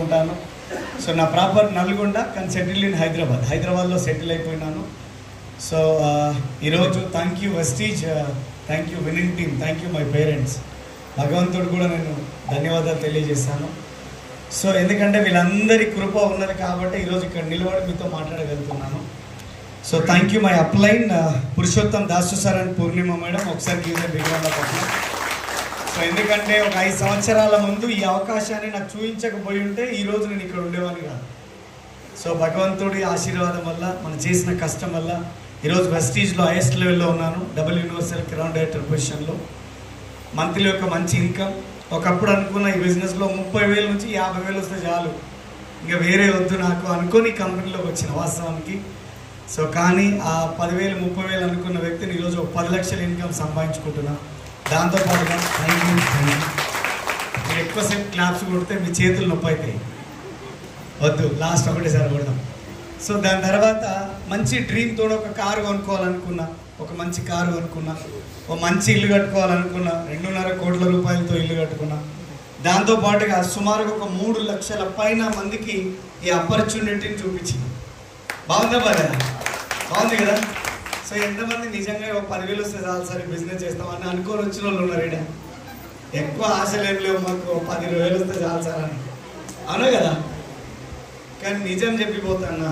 ఉంటాను. సో నా ప్రాపర్ నల్గొండ కానీ సెటిల్ ఇన్ హైదరాబాద్లో సెటిల్ అయిపోయినాను. సో ఈరోజు thank you Vestige, thank you winning team, thank you my parents. భగవంతుడు కూడా నేను ధన్యవాదాలు తెలియజేస్తాను. సో ఎందుకంటే వీళ్ళందరి కృప ఉన్నది కాబట్టి ఈరోజు ఇక్కడ నిలబడి మీతో మాట్లాడగలుగుతున్నాను. So thank you my upline Purushottam Dasu sir and Purnima madam. ఒకసారి గీసే బిగ్రౌండ్ పట్ల. సో ఎందుకంటే ఒక 5 సంవత్సరాల ముందు ఈ అవకాశాన్ని నాకు చూపించకపోయి ఉంటే ఈరోజు నేను ఇక్కడ ఉండేవాడిని కాదు. సో భగవంతుడి ఆశీర్వాదం వల్ల మనం చేసిన కష్టం వల్ల ఈరోజు వెస్టీజ్లో హైయెస్ట్ లెవెల్లో ఉన్నాను. డబుల్ యూనివర్సల్ క్రౌన్ డైరెక్టర్ పొజిషన్లో. మంత్లీ ఒక మంచి ఇన్కమ్. ఒకప్పుడు అనుకున్న ఈ బిజినెస్లో 30,000 నుంచి 50,000 వస్తే చాలు, ఇంకా వేరే వద్దు నాకు అనుకొని కంపెనీలోకి వచ్చిన వాస్తవానికి. సో కానీ ఆ 10,000 30,000 అనుకున్న వ్యక్తిని ఈరోజు ఒక 10 లక్షల ఇన్కమ్ సంపాదించుకుంటున్నా. దాంతోపాటుగా మీరు ఎక్కువసేపు క్లాప్స్ కొడితే మీ చేతులు నొప్పి అవుతాయి, వద్దు, లాస్ట్ ఒకటేసారి కొడదాం. సో దాని తర్వాత మంచి డ్రీమ్తో ఒక కారు కొనుక్కోవాలనుకున్నా, ఒక మంచి కారు కొనుక్కున్నా. ఒక మంచి ఇల్లు కట్టుకోవాలనుకున్నా, 2.5 కోట్ల రూపాయలతో ఇల్లు కట్టుకున్నా. దాంతోపాటుగా సుమారుగా ఒక 3 లక్షల పైన మందికి ఈ ఆపర్చునిటీని చూపించింది. బాగుందా బాగుంది కదా. సో ఎంతమంది నిజంగా ఒక 10,000 వస్తే చాలు సరే బిజినెస్ చేస్తామని అనుకోని వచ్చిన వాళ్ళు ఉన్నారు ఇక్కడ. ఎక్కువ ఆశలు ఏం లేవు, మాకు 10,000 వస్తే చాలు సార్ అని, అవునా కదా. కానీ నిజం చెప్పిపోతానా,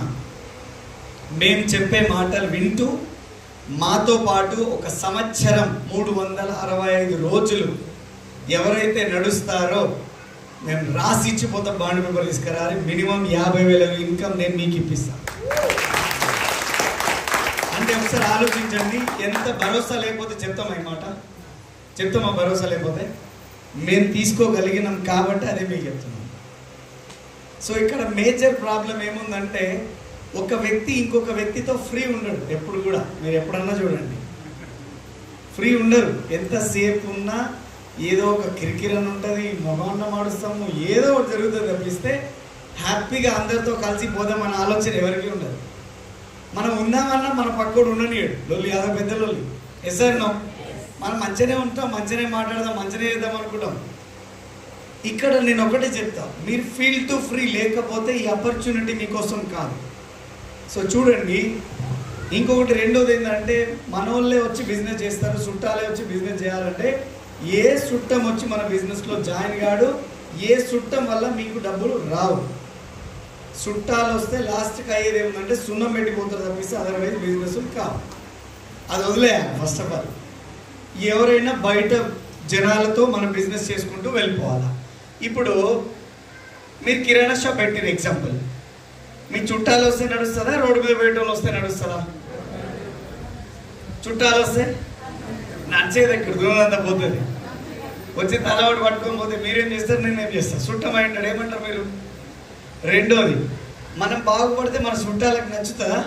మేము చెప్పే మాటలు వింటూ మాతో పాటు ఒక సంవత్సరం 365 రోజులు ఎవరైతే నడుస్తారో మేము రాసి ఇచ్చిపోతాం. బాండ్ పేపర్ తీసుకురాలి, మినిమం 50,000 ఇన్కమ్ నేను మీకు ఇప్పిస్తాను. అంటే ఒకసారి ఆలోచించండి, ఎంత భరోసా లేకపోతే చెప్తామా ఈ మాట, చెప్తామా భరోసా లేకపోతే. మేము తీసుకోగలిగినాం కాబట్టి అదే మీకు చెప్తున్నాం. సో ఇక్కడ మేజర్ ప్రాబ్లం ఏముందంటే, ఒక వ్యక్తి ఇంకొక వ్యక్తితో ఫ్రీ ఉండడు ఎప్పుడు కూడా. మీరు ఎప్పుడన్నా చూడండి, ఫ్రీ ఉండరు. ఎంతసేపు ఉన్నా ఏదో ఒక కిరికిరని ఉంటుంది, మొగాన్న మాడుస్తాము, ఏదో ఒకటి జరుగుతుంది తప్పిస్తే హ్యాపీగా అందరితో కలిసి పోదామన్న ఆలోచన ఎవరికి ఉండదు. మనం ఉందామన్నా మన పక్కోడు ఉండనియడు, లొల్లి అదో పెద్ద లొల్లి. ఎస్ సార్ నో, మనం మంచిగానే ఉంటాం, మంచిగానే మాట్లాడదాం, మంచిగానే చేద్దాం అనుకుంటాం. ఇక్కడ నేను ఒకటే చెప్తా, మీరు ఫీల్ టు ఫ్రీ లేకపోతే ఈ ఆపర్చునిటీ మీకోసం కాదు. సో చూడండి, ఇంకొకటి రెండోది ఏంటంటే, మనోళ్ళే వచ్చి బిజినెస్ చేస్తారు, చుట్టాలే వచ్చి బిజినెస్ చేయాలంటే ఏ చుట్టం వచ్చి మన బిజినెస్లో జాయిన్ కాడు, ఏ చుట్టం వల్ల మీకు డబ్బులు రావు. చుట్టాలు వస్తే లాస్ట్కి అయ్యేది ఏమిటంటే సున్నం పెట్టిపోతారు తప్పిస్తే అదర్వైజ్ బిజినెస్ కావు. అది వదిలేయాలి ఫస్ట్ ఆఫ్ ఆల్. ఎవరైనా బయట జనాలతో మనం బిజినెస్ చేసుకుంటూ వెళ్ళిపోవాలి. ఇప్పుడు మీరు కిరాణా షాప్ పెట్టిన ఎగ్జాంపుల్, మీ చుట్టాలు వస్తే నడుస్తుందా, రోడ్డు మీద బయట వస్తే నడుస్తుందా? చుట్టాలు వస్తే నడిచేది ఎక్కడ దూరంతా పోతుంది, వచ్చి తలవాడు పట్టుకొని పోతే మీరేం చేస్తారు, నేనేం చేస్తాను. చుట్టం అయింటాడు, ఏమంటారు మీరు? రెండోది, మనం బాగుపడితే మన చుట్టాలకు నచ్చుతుందా?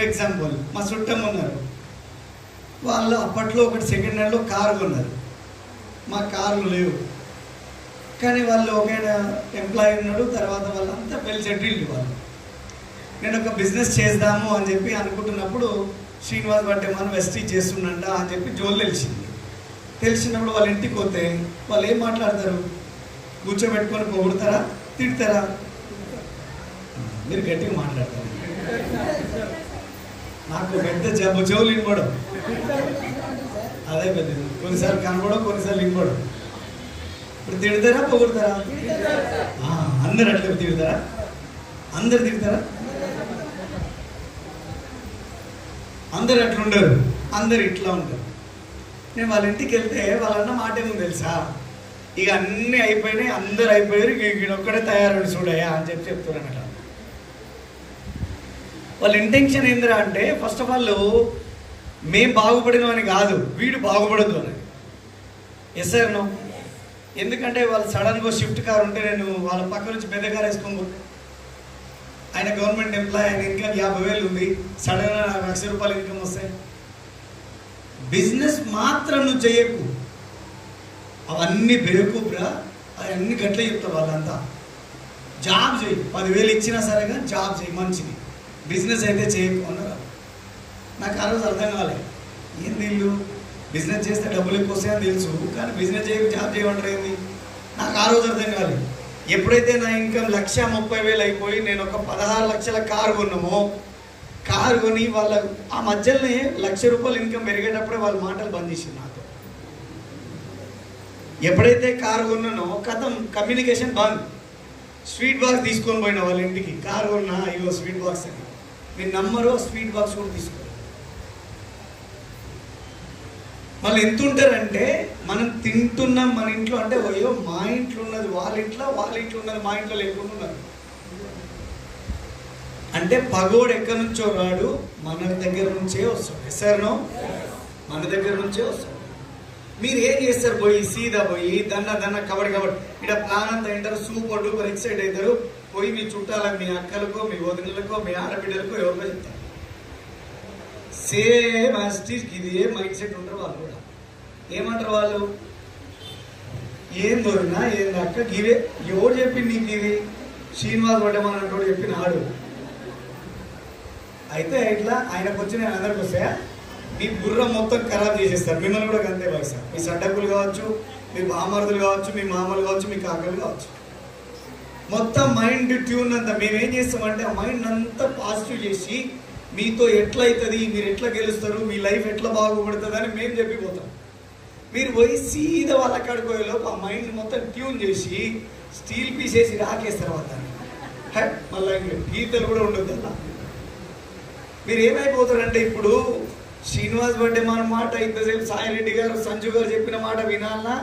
ఎగ్జాంపుల్, మా చుట్టం ఉన్నారు, వాళ్ళు అప్పట్లో ఒకటి సెకండ్ హ్యాండ్లో కారు కొన్నారు, మా కార్లు లేవు. కానీ వాళ్ళు ఒక ఎంప్లాయీ ఉన్నాడు, తర్వాత వాళ్ళంతా పెళ్లి సెటిల్డ్ వాళ్ళు. నేను ఒక బిజినెస్ చేద్దాము అని చెప్పి అనుకుంటున్నప్పుడు శ్రీనివాస్ బట్టే మనం వెస్టీజ్ చేస్తుండంట అని చెప్పి జోలు తెలిసినప్పుడు వాళ్ళ ఇంటికి పోతే వాళ్ళు ఏం మాట్లాడతారు? కూర్చోబెట్టుకొని పొగుడతారా, తిడతారా? మీరు గట్టిగా మాట్లాడతారు. నాకు పెద్ద జోలు వినపడం, అదే పెద్దది. కొన్నిసార్లు కనపడం, కొన్నిసార్లు వినపడం. ఇప్పుడు తిడతారా, పొగుడతారా? అందరు అట్లా తిడతారా? అందరు తిడతారా? అందరు అట్లుండరు, అందరు ఇట్లా ఉంటారు. నేను వాళ్ళ ఇంటికి వెళ్తే వాళ్ళన్న మాట ఏమో తెలుసా, ఇక అన్నీ అయిపోయినాయి, అందరు అయిపోయారు, ఇక ఒక్కడే తయారు చూడయా అని చెప్తున్నారన్నట. వాళ్ళ ఇంటెన్షన్ ఏందిరా అంటే, ఫస్ట్ ఆఫ్ ఆల్ మేం బాగుపడినాం అని కాదు, వీడు బాగుపడద్దు అని. Yes sir no. ఎందుకంటే వాళ్ళు సడన్గా షిఫ్ట్ కార్ ఉంటే నేను వాళ్ళ పక్క నుంచి పెద్ద కార్ వేసుకోము. ఆయన గవర్నమెంట్ ఎంప్లాయీ, ఆయన ఇన్కమ్ 50,000 ఉంది, సడన్గా 1,00,000 రూపాయలు ఇన్కమ్ వస్తాయి. బిజినెస్ మాత్రం నువ్వు చేయకు, అవన్నీ బేవకూపురా, అవన్నీ గట్లే చెప్తారు వాళ్ళంతా. జాబ్ చేయి, 10,000 ఇచ్చినా సరే కానీ జాబ్ చేయి, మంచిది. బిజినెస్ అయితే చేయకు అన్నారు. నాకు ఆ రోజు అర్థం కాలేదు, ఏంది వీళ్ళు బిజినెస్ చేస్తే డబ్బులు ఎక్కువ వస్తాయని తెలుసు, కానీ బిజినెస్ చేయకు జాబ్ చేయమంటారు ఏంది? నాకు నాకు ఆ రోజు అర్థం కాలేదు. ఎప్పుడైతే నా ఇన్కమ్ 1,30,000 అయిపోయి నేను ఒక 16 లక్షల కారు కొన్నామో, కారు కొని వాళ్ళ ఆ మధ్యలోనే ₹1,00,000 ఇన్కమ్ పెరిగేటప్పుడే వాళ్ళ మాటలు బంద్ చేసింది నాతో. ఎప్పుడైతే కారు కొన్నానో కథం కమ్యూనికేషన్ బంద్. స్వీట్ బాక్స్ తీసుకొని పోయిన వాళ్ళ ఇంటికి, కారు కొన్నా ఇగో స్వీట్ బాక్స్ అని. మీరు నమ్మరు, స్వీట్ బాక్స్ కూడా తీసుకో. మళ్ళీ ఎంత ఉంటారంటే మనం తింటున్నాం మన ఇంట్లో అంటే, అయ్యో మా ఇంట్లో ఉన్నది వాళ్ళ ఇంట్లో, వాళ్ళ ఇంట్లో ఉన్నది మా ఇంట్లో లేకుండా ఉన్నారు అంటే పగోడు ఎక్కడి నుంచో రాడు, మన దగ్గర నుంచే వస్తాడు. ఎస్ఆర్నో, మన దగ్గర నుంచే వస్తాడు. మీరు ఏం చేస్తారు? పోయి సీదా పోయి దన్న కబడి ఇక్కడ ప్లాన్ అంతా ఏంటారు, సూపర్ డూపర్ ఎక్సైట్ అవుతారు. పోయి మీ చుట్టాలకు, మీ అక్కలకో, మీ వదినలకో, మీ ఆడబిడ్డలకో ఎవరికో చెప్తారు. సేమ్ యాస్టీస్ ఇదే మైండ్ సెట్ ఉంటారు వాళ్ళు కూడా. ఏమంటారు వాళ్ళు? ఏం దొరికినా ఏం అక్క గివే. ఎవరు చెప్పింది నీకు ఇది? శ్రీనివాస్ వడ్డమన్నట్టు చెప్పిన ఆడు. అయితే ఇట్లా ఆయనకు వచ్చి నేను అందరికి వస్తాయా, మీ బుర్ర మొత్తం ఖరాబ్ చేసేస్తారు. మిమ్మల్ని కూడా అంతే భావిస్తారు. మీ సడ్డకులు కావచ్చు, మీ బామర్దులు కావచ్చు, మీ మామలు కావచ్చు, మీ కాకలు కావచ్చు, మొత్తం మైండ్ ట్యూన్ అంతా మేమేం చేస్తామంటే ఆ మైండ్ అంతా పాజిటివ్ చేసి మీతో ఎట్లా అవుతుంది, మీరు ఎట్లా గెలుస్తారు, మీ లైఫ్ ఎట్లా బాగుపడుతుంది అని మేము చెప్పిపోతాం. మీరు పోయి సీదా వాళ్ళ కాడికి పోయేలోపు ఆ మైండ్ మొత్తం ట్యూన్ చేసి స్టీల్ పీస్ వేసి రాకేస్తారు వాళ్ళని. మళ్ళీ గీతలు కూడా ఉండదు అలా. మీరు ఏమైపోతారంటే ఇప్పుడు శ్రీనివాస్ బర్త్డే మన మాట ఇంతసేపు సాయిరెడ్డి గారు, సంజు గారు చెప్పిన మాట వినాలనా,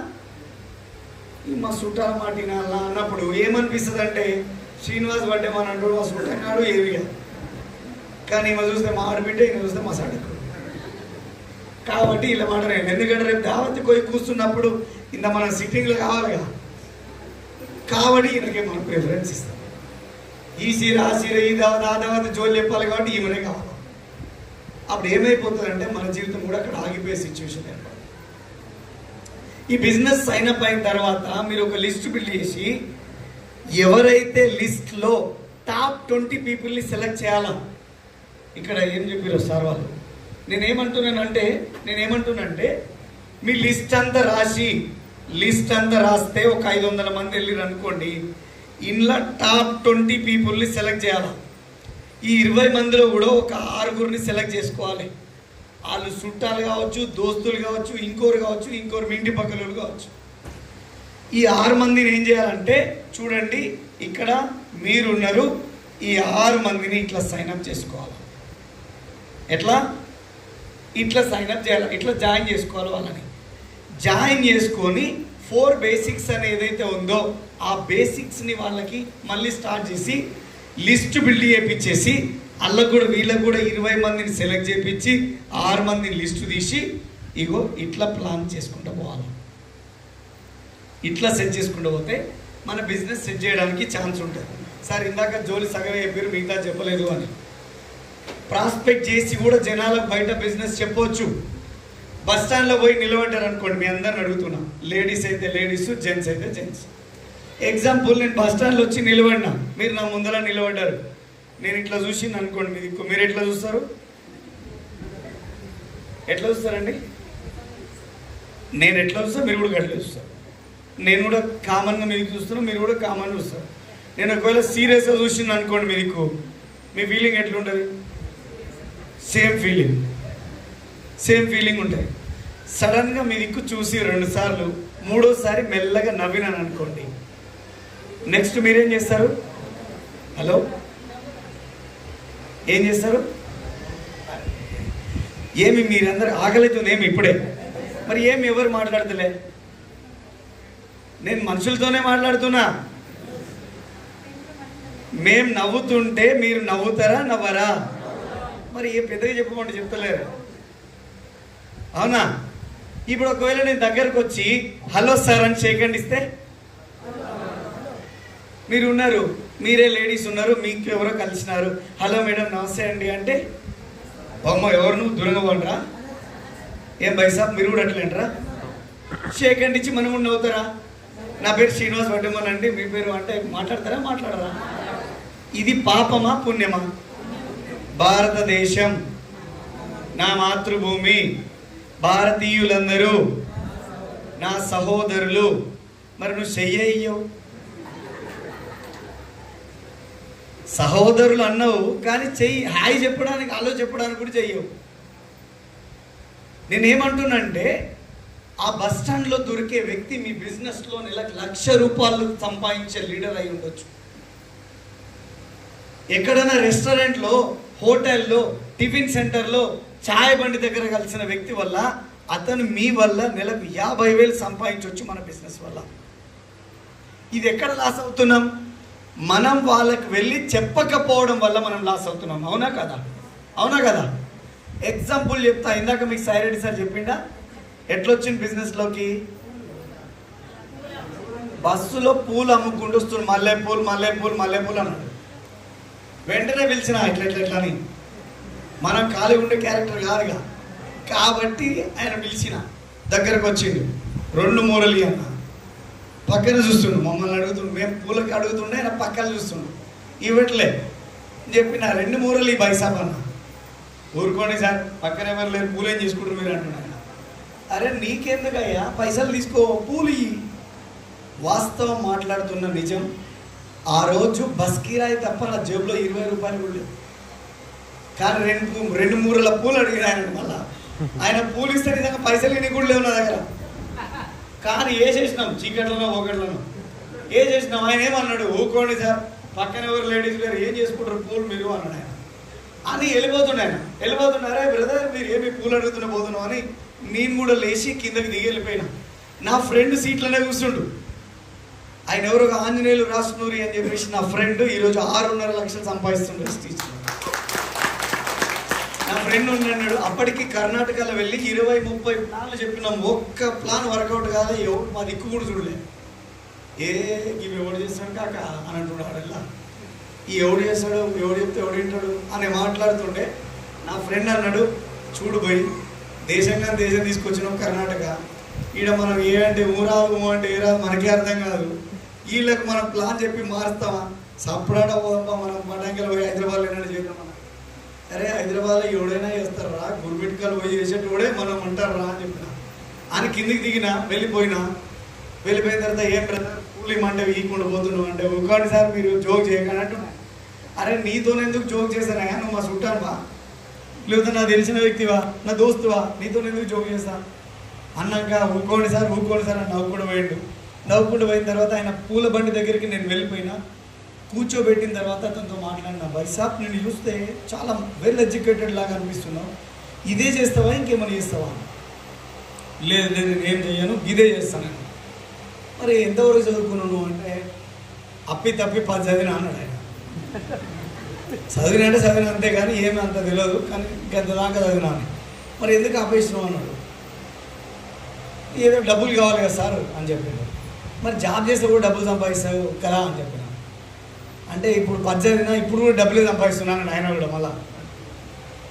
మా చుట్టాల మాట వినాలనా అన్నప్పుడు ఏమనిపిస్తుంది అంటే, శ్రీనివాస్ బర్త్డే మన అంటాడు, మా చుట్టాడు ఏవి కాదు. కానీ ఈమె చూస్తే మా ఆడబిడ్డ, ఈమె చూస్తే మా సడకు. కాబట్టి ఇలా మాట నేను, ఎందుకంటే రేపు దావత్కి పోయి కూర్చున్నప్పుడు ఇంత మన సిట్టింగ్లు కావాలిగా, కాబట్టి ఈయనకే మనం ప్రిఫరెన్స్ ఇస్తాం. ఈ సీర ఆ సీర ఈ దావత్ జోలు చెప్పాలి కాబట్టి ఈమెనే కావాలి. అప్పుడు ఏమైపోతుందంటే మన జీవితం కూడా అక్కడ ఆగిపోయే సిచ్యువేషన్ ఏర్పడుతుంది. ఈ బిజినెస్ సైన్ అప్ అయిన తర్వాత మీరు ఒక లిస్ట్ బిల్డ్ చేసి ఎవరైతే లిస్ట్లో టాప్ 20 పీపుల్ని సెలెక్ట్ చేయాలా. ఇక్కడ ఏం చెప్పారు సార్ వాళ్ళు, నేనేమంటున్నానంటే మీ లిస్ట్ అంతా రాస్తే ఒక 500 మంది వెళ్ళిరు అనుకోండి, ఇంట్లో టాప్ 20 పీపుల్ని సెలెక్ట్ చేయాలి. ఈ 20 మందిలో కూడా ఒక 6గురిని సెలెక్ట్ చేసుకోవాలి. వాళ్ళు చుట్టాలు కావచ్చు, దోస్తులు కావచ్చు, ఇంకోరు మీ ఇంటి పక్కన కావచ్చు. ఈ 6 మందిని ఏం చేయాలంటే, చూడండి ఇక్కడ మీరున్నారు, ఈ 6 మందిని ఇట్లా సైన్అప్ చేసుకోవాలి. ఎట్లా? ఇట్లా సైన్అప్ చేయాలి, ఇట్లా జాయిన్ చేసుకోవాలి. వాళ్ళని జాయిన్ చేసుకొని 4 బేసిక్స్ అని ఏదైతే ఉందో ఆ బేసిక్స్ని వాళ్ళకి మళ్ళీ స్టార్ట్ చేసి లిస్ట్ బిల్డ్ చేయించేసి వాళ్ళకు కూడా వీళ్ళకు కూడా 20 మందిని సెలెక్ట్ చేయించి 6 మందిని లిస్టు తీసి ఇగో ఇట్లా ప్లాన్ చేసుకుంటూ పోవాలి. ఇట్లా సెట్ చేసుకుంటూ పోతే మన బిజినెస్ సెట్ చేయడానికి ఛాన్స్ ఉంటుంది. సార్ ఇందాక జోలి సగమే చెప్పారు, మిగతా చెప్పలేదు అని. ప్రాస్పెక్ట్ చేసి కూడా జనాలకు బయట బిజినెస్ చెప్పవచ్చు. బస్ స్టాండ్లో పోయి నిలబడ్డారు అనుకోండి, మీ అందరిని అడుగుతున్నా, లేడీస్ అయితే లేడీస్, జెంట్స్ అయితే జెంట్స్. ఎగ్జాంపుల్, నేను బస్ స్టాండ్లో వచ్చి నిలబడినా, మీరు నా ముందర నిలబడ్డారు, నేను ఇట్లా చూసింది అనుకోండి, మీరు ఎట్లా చూస్తారు? ఎట్లా చూస్తారండి? నేను ఎట్లా చూస్తా, మీరు కూడా అట్లా చూస్తారు. నేను కూడా కామన్గా మీకు చూస్తున్నా, మీరు కూడా కామన్ చూస్తారు. నేను ఒకవేళ సీరియస్గా చూసింది అనుకోండి, మీ ఫీలింగ్ ఎట్లుంటుంది? సేమ్ ఫీలింగ్ ఉంటుంది. సడన్గా మీ దిక్కు చూసి 2 సార్లు, 3వసారి మెల్లగా నవ్వినాను అనుకోండి, నెక్స్ట్ మీరేం చేస్తారు? హలో, ఏం చేస్తారు? ఏమి మీరందరూ ఆకలితుంది ఏమి ఇప్పుడే? మరి ఏమి ఎవరు మాట్లాడతలే? నేను మనుషులతోనే మాట్లాడుతున్నా. మేం నవ్వుతుంటే మీరు నవ్వుతారా, నవ్వరా? మరి ఏ పెద్దగా చెప్పుకోండి, చెప్తలేరు. అవునా? ఇప్పుడు ఒకవేళ నేను దగ్గరకు వచ్చి హలో సార్ అని షేక్ హ్యాండ్ ఇస్తే, మీరు ఉన్నారు, మీరే లేడీస్ ఉన్నారు, మీకు ఎవరో కలిసినారు, హలో మేడం నమస్తే అండి అంటే, అమ్మ ఎవరు నువ్వు దూరంగా పోండిరా, ఏం బైసాబ్ మీరు కూడా అట్లేంటరా? షేక్ హ్యాండ్ ఇచ్చి మనం కూడా నవ్వుతారా? నా పేరు శ్రీనివాస్ వడ్డమన్ అండి, మీ పేరు అంటే మాట్లాడతారా, మాట్లాడరా? ఇది పాపమా పుణ్యమా? భారతదేశం నా మాతృభూమి, భారతీయులందరూ నా సహోదరులు, మరి నువ్వు చెయ్యవు. సహోదరులు అన్నావు కానీ చెయ్యి, హాయ్ చెప్పడానికి ఆలో చెప్పడానికి కూడా చెయ్యవు. నేనేమంటున్నానంటే ఆ బస్ స్టాండ్లో దొరికే వ్యక్తి మీ బిజినెస్లో నెలకు ₹1,00,000 సంపాదించే లీడర్ అయి ఉండొచ్చు. ఎక్కడైనా రెస్టారెంట్లో, హోటల్లో, టిఫిన్ సెంటర్లో, ఛాయ్ బండి దగ్గర కలిసిన వ్యక్తి వల్ల అతను మీ వల్ల నెలకు 50,000 సంపాదించవచ్చు మన బిజినెస్ వల్ల. ఇది ఎక్కడ లాస్ అవుతున్నాం? మనం వాళ్ళకి వెళ్ళి చెప్పకపోవడం వల్ల మనం లాస్ అవుతున్నాం. అవునా కదా? అవునా కదా? ఎగ్జాంపుల్ చెప్తా. ఇందాక మీకు సాయిరెడ్డి సార్ చెప్పిండా ఎట్లొచ్చింది బిజినెస్లోకి? బస్సులో పూలు అమ్ముకుంటూ వస్తుంది, మల్లెపూలు మల్లెపూలు మల్లెపూలు అన్నాడు. వెంటనే పిలిచిన ఎట్లా అని. మనం ఖాళీ ఉండే క్యారెక్టర్ కాదుగా కాబట్టి ఆయన పిలిచిన దగ్గరకు వచ్చిండు. 2 మూరలి అన్న పక్కన చూస్తుండు, మమ్మల్ని అడుగుతుండు, మేము పూలకి అడుగుతుండే ఆయన పక్కన చూస్తుండు. ఇవ్వట్లే చెప్పిన 2 మూరలి బైసాబ్ అన్న. ఊరుకోండి సార్, పక్కన ఎవరు లేరు, పూలు ఏం చేసుకుంటారు మీరు అంటున్నారు. అరే నీకెందుకయ్యా, పైసలు తీసుకో, పూలు ఇయ్యి. వాస్తవం మాట్లాడుతున్న నిజం. ఆ రోజు బస్ కిరాయి తప్ప నా జేబులో ₹20 కూడా లేవు. కానీ 2 మూరల పూలు అడిగిన ఆయన. మళ్ళా ఆయన పూలు ఇస్తే నిజంగా పైసలు ఇన్ని కూడా లేవు నా దగ్గర. కానీ ఏ చేసినాం, చీకట్లను ఒకట్లను ఏ చేసినాం. ఆయన ఏమన్నాడు, ఊకోండి సార్, పక్కన ఎవరు లేడీస్ లేరు, ఏం చేసుకుంటారు పూలు మీరు అన్నాడు ఆయన. అని వెళ్ళిపోతుండే ఆయన. వెళ్ళిపోతున్నారే బ్రదర్ మీరు ఏమి పూలు అడుగుతున్నా పోతున్నావు అని నేను కూడా లేచి కిందకి దిగి వెళ్ళిపోయినా. నా ఫ్రెండ్ సీట్లోనే కూర్చుండు. ఆయన ఎవరో ఆంజనేయులు రాసునూరి అని చెప్పేసి నా ఫ్రెండ్ ఈరోజు 6.5 లక్షలు సంపాదిస్తుండే స్టీచ్. నా ఫ్రెండ్ ఉన్నాడు. అప్పటికి కర్ణాటకలో వెళ్ళి 20-30 ప్లాన్లు చెప్పినాం. ఒక్క ప్లాన్ వర్కౌట్ కాదు. ఎవరు మా దిక్కు కూడా చూడలే. ఇవి ఎవడు చేస్తాడు కాక అని అంటున్నాడు. ఇలా ఈ ఎవడు చేస్తాడు, ఎవడు చెప్తే ఎవడు వింటాడు అని మాట్లాడుతుంటే నా ఫ్రెండ్ అన్నాడు, చూడు పోయి దేశంగా దేశం తీసుకొచ్చినాం కర్ణాటక. ఈడ మనం ఏ అంటే ఊరాదు, ఊ అంటే ఏ రాదు మనకే అర్థం కాదు. వీళ్ళకి మనం ప్లాన్ చెప్పి మారుస్తామా? సప్పుడాడ పోదామా మనం పటాంకలు పోయి హైదరాబాద్లో ఏమైనా చేద్దాం మనం. అరే హైదరాబాద్లో ఎవడైనా చేస్తారా, గుర్బిట్కాలు పోయి చేసేటోడే మనం అంటారా అని చెప్పిన. అని కిందికి దిగినా, వెళ్ళిపోయిన తర్వాత ఏం బ్రదర్ కూలి మంటే ఈకుండా పోతున్నావు అంటే, ఒకటి సార్ మీరు జోక్ చేయకండి అంటున్నా. అరే నీతోనెందుకు జోక్ చేశానా, నువ్వు మా చుట్టానువా, లేదా నా తెలిసిన వ్యక్తివా, నా దోస్తువా, నీతోనెందుకు జోక్ చేస్తా అన్నాక ఊకోండి సార్ అని నవ్వుకుంటూ పోయిండు. నవ్వుకుంటూ పోయిన తర్వాత ఆయన పూల బండి దగ్గరికి నేను వెళ్ళిపోయినా. కూర్చోబెట్టిన తర్వాత అతనితో మాట్లాడినా, బైసాబ్ నేను చూస్తే చాలా వెల్ ఎడ్యుకేటెడ్ లాగా అనిపిస్తున్నావు, ఇదే చేస్తావా ఇంకేమైనా చేస్తావా? లేదు నేను ఏం చెయ్యను, ఇదే చేస్తాను. మరి ఎంతవరకు చదువుకున్నాను అంటే అప్పి తప్పి 10 చదివినా అన్నాడు ఆయన. చదివినా అంటే చదివిన అంతే కానీ ఏమీ అంత తెలియదు, కానీ ఇంకెంత దాకా చదివినా అని. మరి ఎందుకు ఆపేసినావు అన్నాడు. ఏదో డబ్బులు కావాలి కదా సార్ అని చెప్పాడు. మరి జాబ్ చేస్తే కూడా డబ్బులు సంపాదిస్తావు కదా అని చెప్పిన. అంటే ఇప్పుడు 10 చదివినా ఇప్పుడు కూడా డబ్బులే సంపాదిస్తున్నాను ఆయన కూడా. మళ్ళా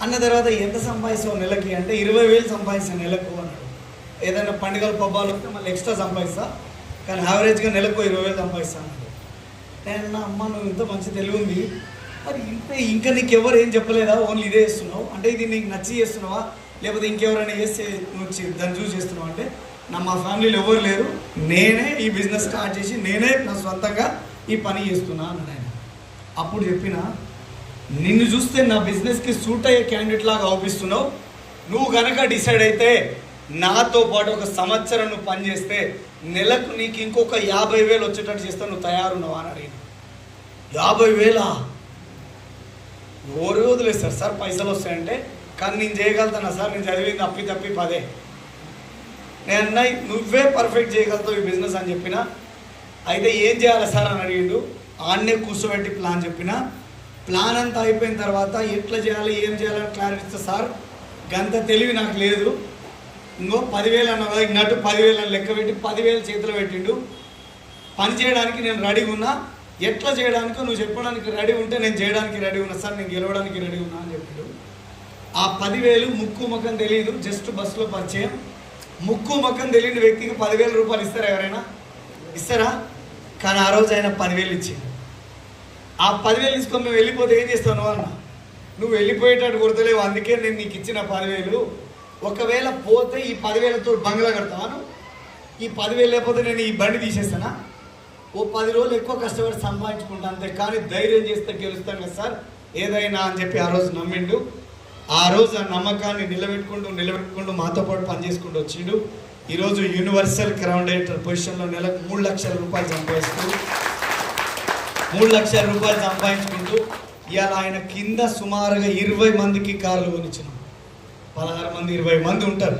అన్న తర్వాత ఎంత సంపాదిస్తావు నెలకి అంటే 20,000 సంపాదిస్తాను నెలకు అన్నాడు. ఏదైనా పండుగలు పబ్బాలు వస్తే మళ్ళీ ఎక్స్ట్రా సంపాదిస్తా, కానీ యావరేజ్గా నెలకు 20,000 సంపాదిస్తాను. నేను అమ్మ నువ్వు ఇంత మంచి తెలివి ఉంది, మరి ఇంకా నీకు ఎవరు ఏం చెప్పలేదా, ఓన్లీ ఇదే చేస్తున్నావు అంటే ఇది నీకు నచ్చి చేస్తున్నావా లేకపోతే ఇంకెవరైనా చేస్తే నువ్వు దాన్ని చూసి చేస్తున్నావు అంటే, మా ఫ్యామిలీలో ఎవరు లేరు, నేనే ఈ బిజినెస్ స్టార్ట్ చేసి నేనే నా సొంతంగా ఈ పని చేస్తున్నా అన్నాడు ఆయన. అప్పుడు చెప్పిన, నిన్ను చూస్తే నా బిజినెస్కి సూట్ అయ్యే క్యాండిడేట్ లాగా అవుపిస్తున్నావు, నువ్వు కనుక డిసైడ్ అయితే నాతో పాటు 1 సంవత్సరం నువ్వు పనిచేస్తే నెలకు నీకు ఇంకొక 50,000 వచ్చేటట్టు చేస్తావు, నువ్వు తయారున్నావా అని అడిగిన. 50,000 ఎవరు వదిలేస్తారు సార్ పైసలు వస్తాయంటే, కానీ నేను చేయగలుగుతానా సార్, నేను చదివింది అప్పి తప్పి 10. నేను అన్నా నువ్వే పర్ఫెక్ట్ చేయగలుగుతావు ఈ బిజినెస్ అని చెప్పిన. అయితే ఏం చేయాలి సార్ అని అడిగిండు. ఆన్నే కూర్చోబెట్టి ప్లాన్ చెప్పిన. ప్లాన్ అంతా అయిపోయిన తర్వాత ఎట్లా చేయాలి ఏం చేయాలని క్లారిటీ ఇస్తా సార్, గంత తెలివి నాకు లేదు, ఇంకో 10,000 అన్న కదా ఇన్నట్టు 10,000 అని లెక్క పెట్టి 10,000 చేతిలో పెట్టిండు. పని చేయడానికి నేను రెడీగా ఉన్నా, ఎట్లా చేయడానికో నువ్వు చెప్పడానికి రెడీ ఉంటే నేను చేయడానికి రెడీ ఉన్నా సార్, నేను గెలవడానికి రెడీ ఉన్నా అని చెప్పిండు. ఆ 10,000 ముక్కు ముఖం తెలియదు, జస్ట్ బస్సులో పరిచయం. ముక్కు ముఖం తెలియని వ్యక్తికి 10,000 రూపాయలు ఇస్తారా ఎవరైనా? ఇస్తారా? కానీ ఆ రోజు ఆయన 10,000 ఇచ్చిండు. ఆ 10,000 తీసుకొని మేము వెళ్ళిపోతే ఏం చేస్తావు నువ్వు అన్న? నువ్వు వెళ్ళిపోయేటట్టు గుర్తులేవు, అందుకే నేను నీకు ఇచ్చిన 10,000. ఒకవేళ పోతే ఈ 10,000తో బంగ్లా కడతావా నువ్వు? ఈ 10,000 లేకపోతే నేను ఈ బండి తీసేస్తానా? ఓ 10 రోజులు ఎక్కువ కష్టపడి సంపాదించుకుంటా అంతే, కానీ ధైర్యం చేస్తే గెలుస్తాను కదా సార్ ఏదైనా అని చెప్పి ఆ రోజు నమ్మిండు. ఆ రోజు ఆ నమ్మకాన్ని నిలబెట్టుకుంటూ మాతో పాటు పనిచేసుకుంటూ వచ్చిండు. ఈరోజు యూనివర్సల్ క్రౌండేటర్ పొజిషన్లో నెలకు 3 లక్షల రూపాయలు సంపాదిస్తూ 3 లక్షల రూపాయలు సంపాదించుకుంటూ ఇవాళ ఆయన కింద సుమారుగా 20 మందికి కార్లు కొనిచ్చినాం. 16 మంది 20 మంది ఉంటారు.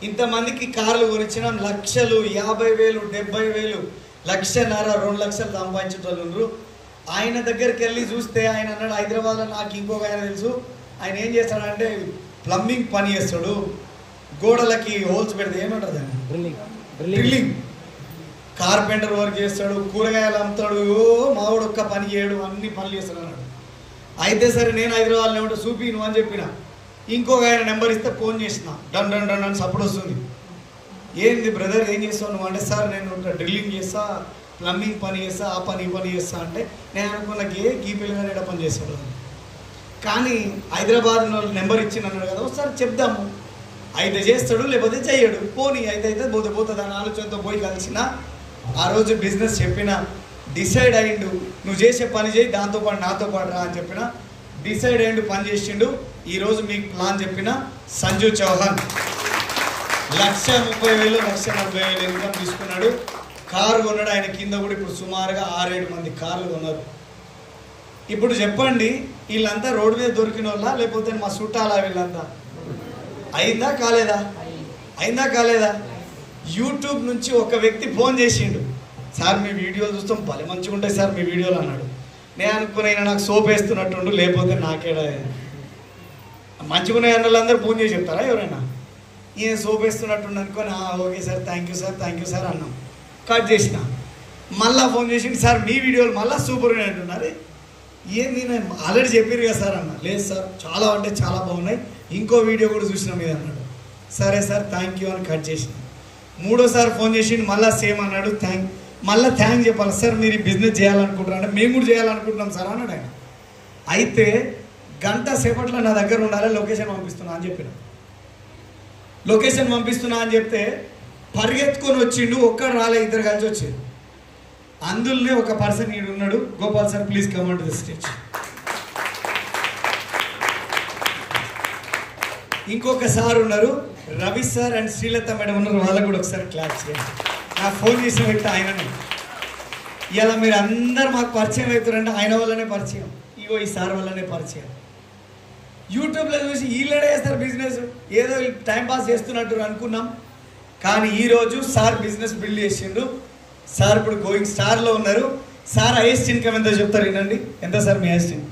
ఇంతమందికి కార్లు కొనిచ్చినాం. లక్షలు, 50,000, 70,000, 1,50,000, 2 లక్షలు సంపాదించేటోళ్ళు. ఆయన దగ్గరికి వెళ్ళి చూస్తే ఆయన అన్నాడు, హైదరాబాద్లో నాకు ఇంకొక ఆయన తెలుసు, ఆయన ఏం చేస్తాడంటే ప్లంబింగ్ పని చేస్తాడు, గోడలకి హోల్స్ పెడితే ఏమంటారు దాన్ని డ్రిల్లింగ్, కార్పెంటర్ వర్క్ చేస్తాడు, కూరగాయలు అమ్ముతాడు, మావాడు ఒక్క పని చేయడు, అన్ని పనులు చేస్తాడు అన్నాడు. అయితే సరే నేను హైదరాబాద్లో ఏమంటే చూపి నువ్వు అని చెప్పిన. ఇంకొక ఆయన నెంబర్ ఇస్తే ఫోన్ చేసిన, డన్ డన్ డన్ అని సపోర్ట్ వస్తుంది. ఏంది బ్రదర్ ఏం చేస్తావు నువ్వు అంటే, సార్ నేను డ్రిల్లింగ్ చేస్తా, ప్లంబింగ్ పని చేస్తా, ఆ పని ఈ పని చేస్తా అంటే నేను అనుకున్నకి ఈ పిల్లగానే ఎడ పని చేస్తాడు. కానీ హైదరాబాద్ నెంబర్ ఇచ్చిన అన్నాడు కదా, ఒకసారి చెప్దాము, అయితే చేస్తాడు లేకపోతే చెయ్యడు, పోనీ అయితే పోతుంది అని ఆలోచనతో పోయి కలిసిన. ఆ రోజు బిజినెస్ చెప్పిన, డిసైడ్ అయ్యిండు, నువ్వు చేసే పని చేయి, దాంతోపాటు నాతో పాటు రా అని చెప్పిన. డిసైడ్ అయ్యిండు, పని చేసిండు. ఈరోజు మీకు ప్లాన్ చెప్పిన సంజు చౌహాన్ 1,30,000, 1,40,000 ఇన్కమ్ తీసుకున్నాడు. కారు కొన్నాడు. ఆయన కింద కూడా ఇప్పుడు సుమారుగా 6-7 మంది కార్లు కొన్నారు. ఇప్పుడు చెప్పండి, వీళ్ళంతా రోడ్డు మీద దొరికిన వాళ్ళ లేకపోతే మా చుట్టాలా వీళ్ళంతా? అయిందా కాలేదా? అయిందా కాలేదా? యూట్యూబ్ నుంచి ఒక వ్యక్తి ఫోన్ చేసిండు, సార్ మీ వీడియోలు చూస్తాం భలే మంచిగా ఉంటాయి సార్ మీ వీడియోలు అన్నాడు. నేను అనుకున్నా నాకు సోప్ వేస్తున్నట్టుండు, లేకపోతే నాకేడా మంచిగా ఉన్నాయి అన్న వాళ్ళందరూ ఫోన్ చేసి చెప్తారా ఎవరైనా? ఈయన సోప్ వేస్తున్నట్టుండు అనుకొని okay sir thank you sir అన్నాం. కట్ చేసిన. మళ్ళీ ఫోన్ చేసిండు, సార్ మీ వీడియోలు మళ్ళీ సూపర్ ఉన్నాయి అంటున్నారు. ఏంది నేను ఆల్రెడీ చెప్పారు కదా సార్ అన్న. లేదు సార్ చాలా అంటే చాలా బాగున్నాయి, ఇంకో వీడియో కూడా చూసిన మీద అన్నాడు. సరే సార్ థ్యాంక్ యూ అని కట్ చేసిన. మూడోసారి ఫోన్ చేసిండు, మళ్ళీ సేమ్ అన్నాడు, మళ్ళీ థ్యాంక్ చెప్పాలి సార్ మీరు ఈ బిజినెస్ చేయాలనుకుంటున్నారు అంటే మేము కూడా చేయాలనుకుంటున్నాం సార్ అన్నాడు ఆయన. అయితే గంట సేపట్లో నా దగ్గర ఉండాలి, లొకేషన్ పంపిస్తున్నా అని చెప్పిన. లొకేషన్ పంపిస్తున్నా అని చెప్తే పరిగెత్తుకొని వచ్చిండు. ఒక్కడు రాలే, ఇద్దరు కలిసి వచ్చారు. అందులోనే ఒక పర్సన్ ఈడు ఉన్నాడు, Gopal sir please come on to the stage. ఇంకొక సార్ ఉన్నారు, Ravi sir and Srilatha madam ఉన్నారు, వాళ్ళకు కూడా ఒకసారి క్లాస్ చేయండి. నాకు ఫోన్ చేసిన వ్యక్తి ఆయననే. ఇలా మీరు అందరు మాకు పరిచయం అవుతారంటే ఆయన వల్లనే పరిచయం, ఇగో ఈ సార్ వల్లనే పరిచయం. యూట్యూబ్లో చూసి వీళ్ళడే చేస్తారు బిజినెస్, ఏదో టైంపాస్ చేస్తున్నట్టు అనుకున్నాం. కానీ ఈరోజు సార్ బిజినెస్ బిల్డ్ చేసిండు. సార్ ఇప్పుడు గోయింగ్ స్టార్లో ఉన్నారు. సార్ హైయెస్ట్ ఇన్కమ్ ఎంతో చెప్తారు వినండి. ఎంత సార్ మీ హైయెస్ట్ ఇన్కమ్?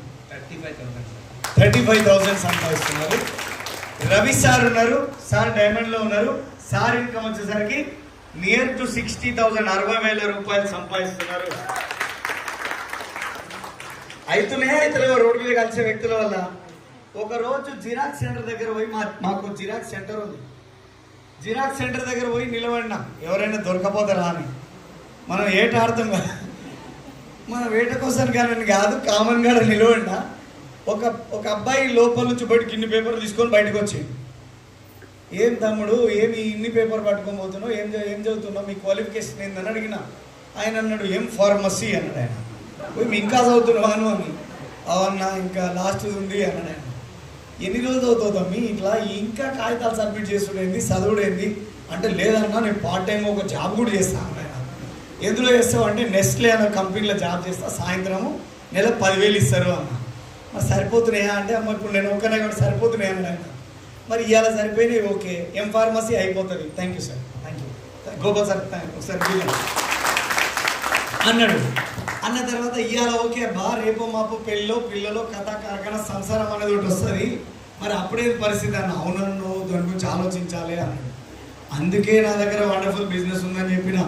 35,000 సంపాదిస్తున్నారు. రవి సార్ ఉన్నారు, సార్ డైమండ్లో ఉన్నారు. సార్ ఇన్కమ్ వచ్చేసరికి నియర్ టు 60,000, 60,000 రూపాయలు సంపాదిస్తున్నారు. అయితే రోడ్డు మీద కలిసే వ్యక్తుల వల్ల ఒకరోజు జిరాక్స్ సెంటర్ దగ్గర పోయి, మాకు జిరాక్స్ సెంటర్ ఉంది, జిరాక్స్ సెంటర్ దగ్గర పోయి నిలబడినా ఎవరైనా దొరకపోతారా అని. మనం ఏట ఆడతాం కదా, మనం వేట కోసం కానీ కాదు, కామన్గా నిలబడినా ఒక అబ్బాయి లోపల నుంచి బయటకు ఇన్ని పేపర్లు తీసుకొని బయటకు వచ్చింది. ఏం తమ్ముడు ఏమి ఇన్ని పేపర్ పట్టుకొని పోతున్నావు, ఏం చదువుతున్నావు, మీ క్వాలిఫికేషన్ ఏందని అడిగిన. ఆయన అన్నాడు M.Pharmacy అన్నాడు. ఆయన పోయి ఇంకా చదువుతున్నాను అని. అవునా ఇంకా లాస్ట్ ఉంది అన్నాడు ఆయన. ఎన్ని రోజులు అవుతుందమ్మి ఇట్లా ఇంకా కాగితాలు సబ్మిట్ చేసుడేంది, చదువుడేంది అంటే, లేదన్నా నేను పార్ట్ టైం ఒక జాబ్ కూడా చేస్తాను ఆయన. ఎందులో చేస్తావు అంటే, నెస్ట్లే అనే కంపెనీలో జాబ్ చేస్తా, సాయంత్రము నెల 10,000 ఇస్తారు అన్న. మరి సరిపోతున్నాయా అంటే, అమ్మ ఇప్పుడు నేను ఒక్కనే కూడా సరిపోతున్నాయి అన్నాడు ఆయన. మరి ఇవాళ సరిపోయినాయి, ఓకే M.Pharmacy అయిపోతుంది, thank you sir, thank you Gopal sir ఒకసారి అన్నాడు. అన్న తర్వాత ఇవాళ ఓకే బా, రేపో మాపో పెళ్ళో పిల్లలో కథ కార్ఖాన సంసారం అనేది ఒకటి వస్తుంది, మరి అప్పుడేది పరిస్థితి అన్న. అవునన్ను దాని గురించి ఆలోచించాలి అన్నాడు. అందుకే నా దగ్గర వండర్ఫుల్ బిజినెస్ ఉందని చెప్పిన.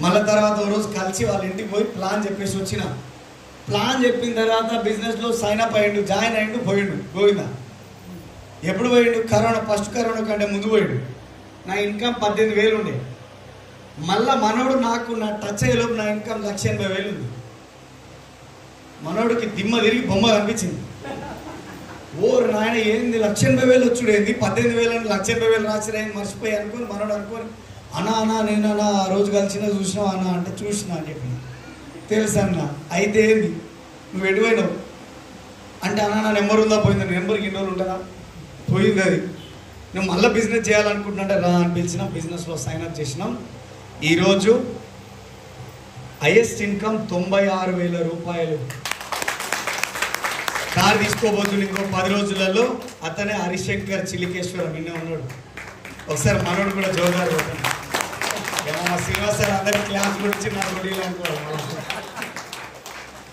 మళ్ళీ తర్వాత ఓ రోజు కలిసి వాళ్ళ ఇంటికి పోయి ప్లాన్ చెప్పేసి వచ్చిన. ప్లాన్ చెప్పిన తర్వాత బిజినెస్లో సైన్ అప్ అయ్యిండు, జాయిన్ అయ్యిండు, పోయిండు గోవిందా. ఎప్పుడు పోయిండు? ఫస్ట్ కరోనా కంటే ముందు పోయిండు. నా ఇన్కమ్ 18,000 ఉండే. మళ్ళా మనోడు నాకు నా టచ్ అయ్యేలోపు నా ఇన్కమ్ 1,80,000 ఉంది. మనోడికి దిమ్మ తిరిగి బొమ్మ కనిపించింది. ఓరు నాయన ఏంది 1,80,000 వచ్చుడు ఏంది, 18,000 1,80,000 రాసిరేంది మర్చిపోయి అనుకొని మనోడు అనుకొని అన్నా నేనన్నా ఆ రోజు కలిసిన చూసినావు అన్న అంటే చూసినా అని చెప్పిన. తెలుసు అన్న. అయితే ఏంది నువ్వు ఎటువైనావు అంటే అన్న నా నెంబర్ ఉందా పోయింది. నెంబర్కి ఇన్ని రోజులు ఉంటుందా పోయింది. అది నువ్వు మళ్ళీ బిజినెస్ చేయాలనుకుంటున్నా రా అని పిలిచినాం. బిజినెస్లో సైన్అప్ చేసినాం. ఈరోజు హైయెస్ట్ ఇన్కమ్ 96,000 రూపాయలు. కార్ తీసుకోబోతుంది ఇంకో 10 రోజులలో. అతనే హరిశంకర్ చిలికేశ్వరం వినే ఉన్నాడు. ఒకసారి మనోడు కూడా జోగారు మా శ్రీనివాస్ సార్ అందరి క్లాస్ గురించి నాకు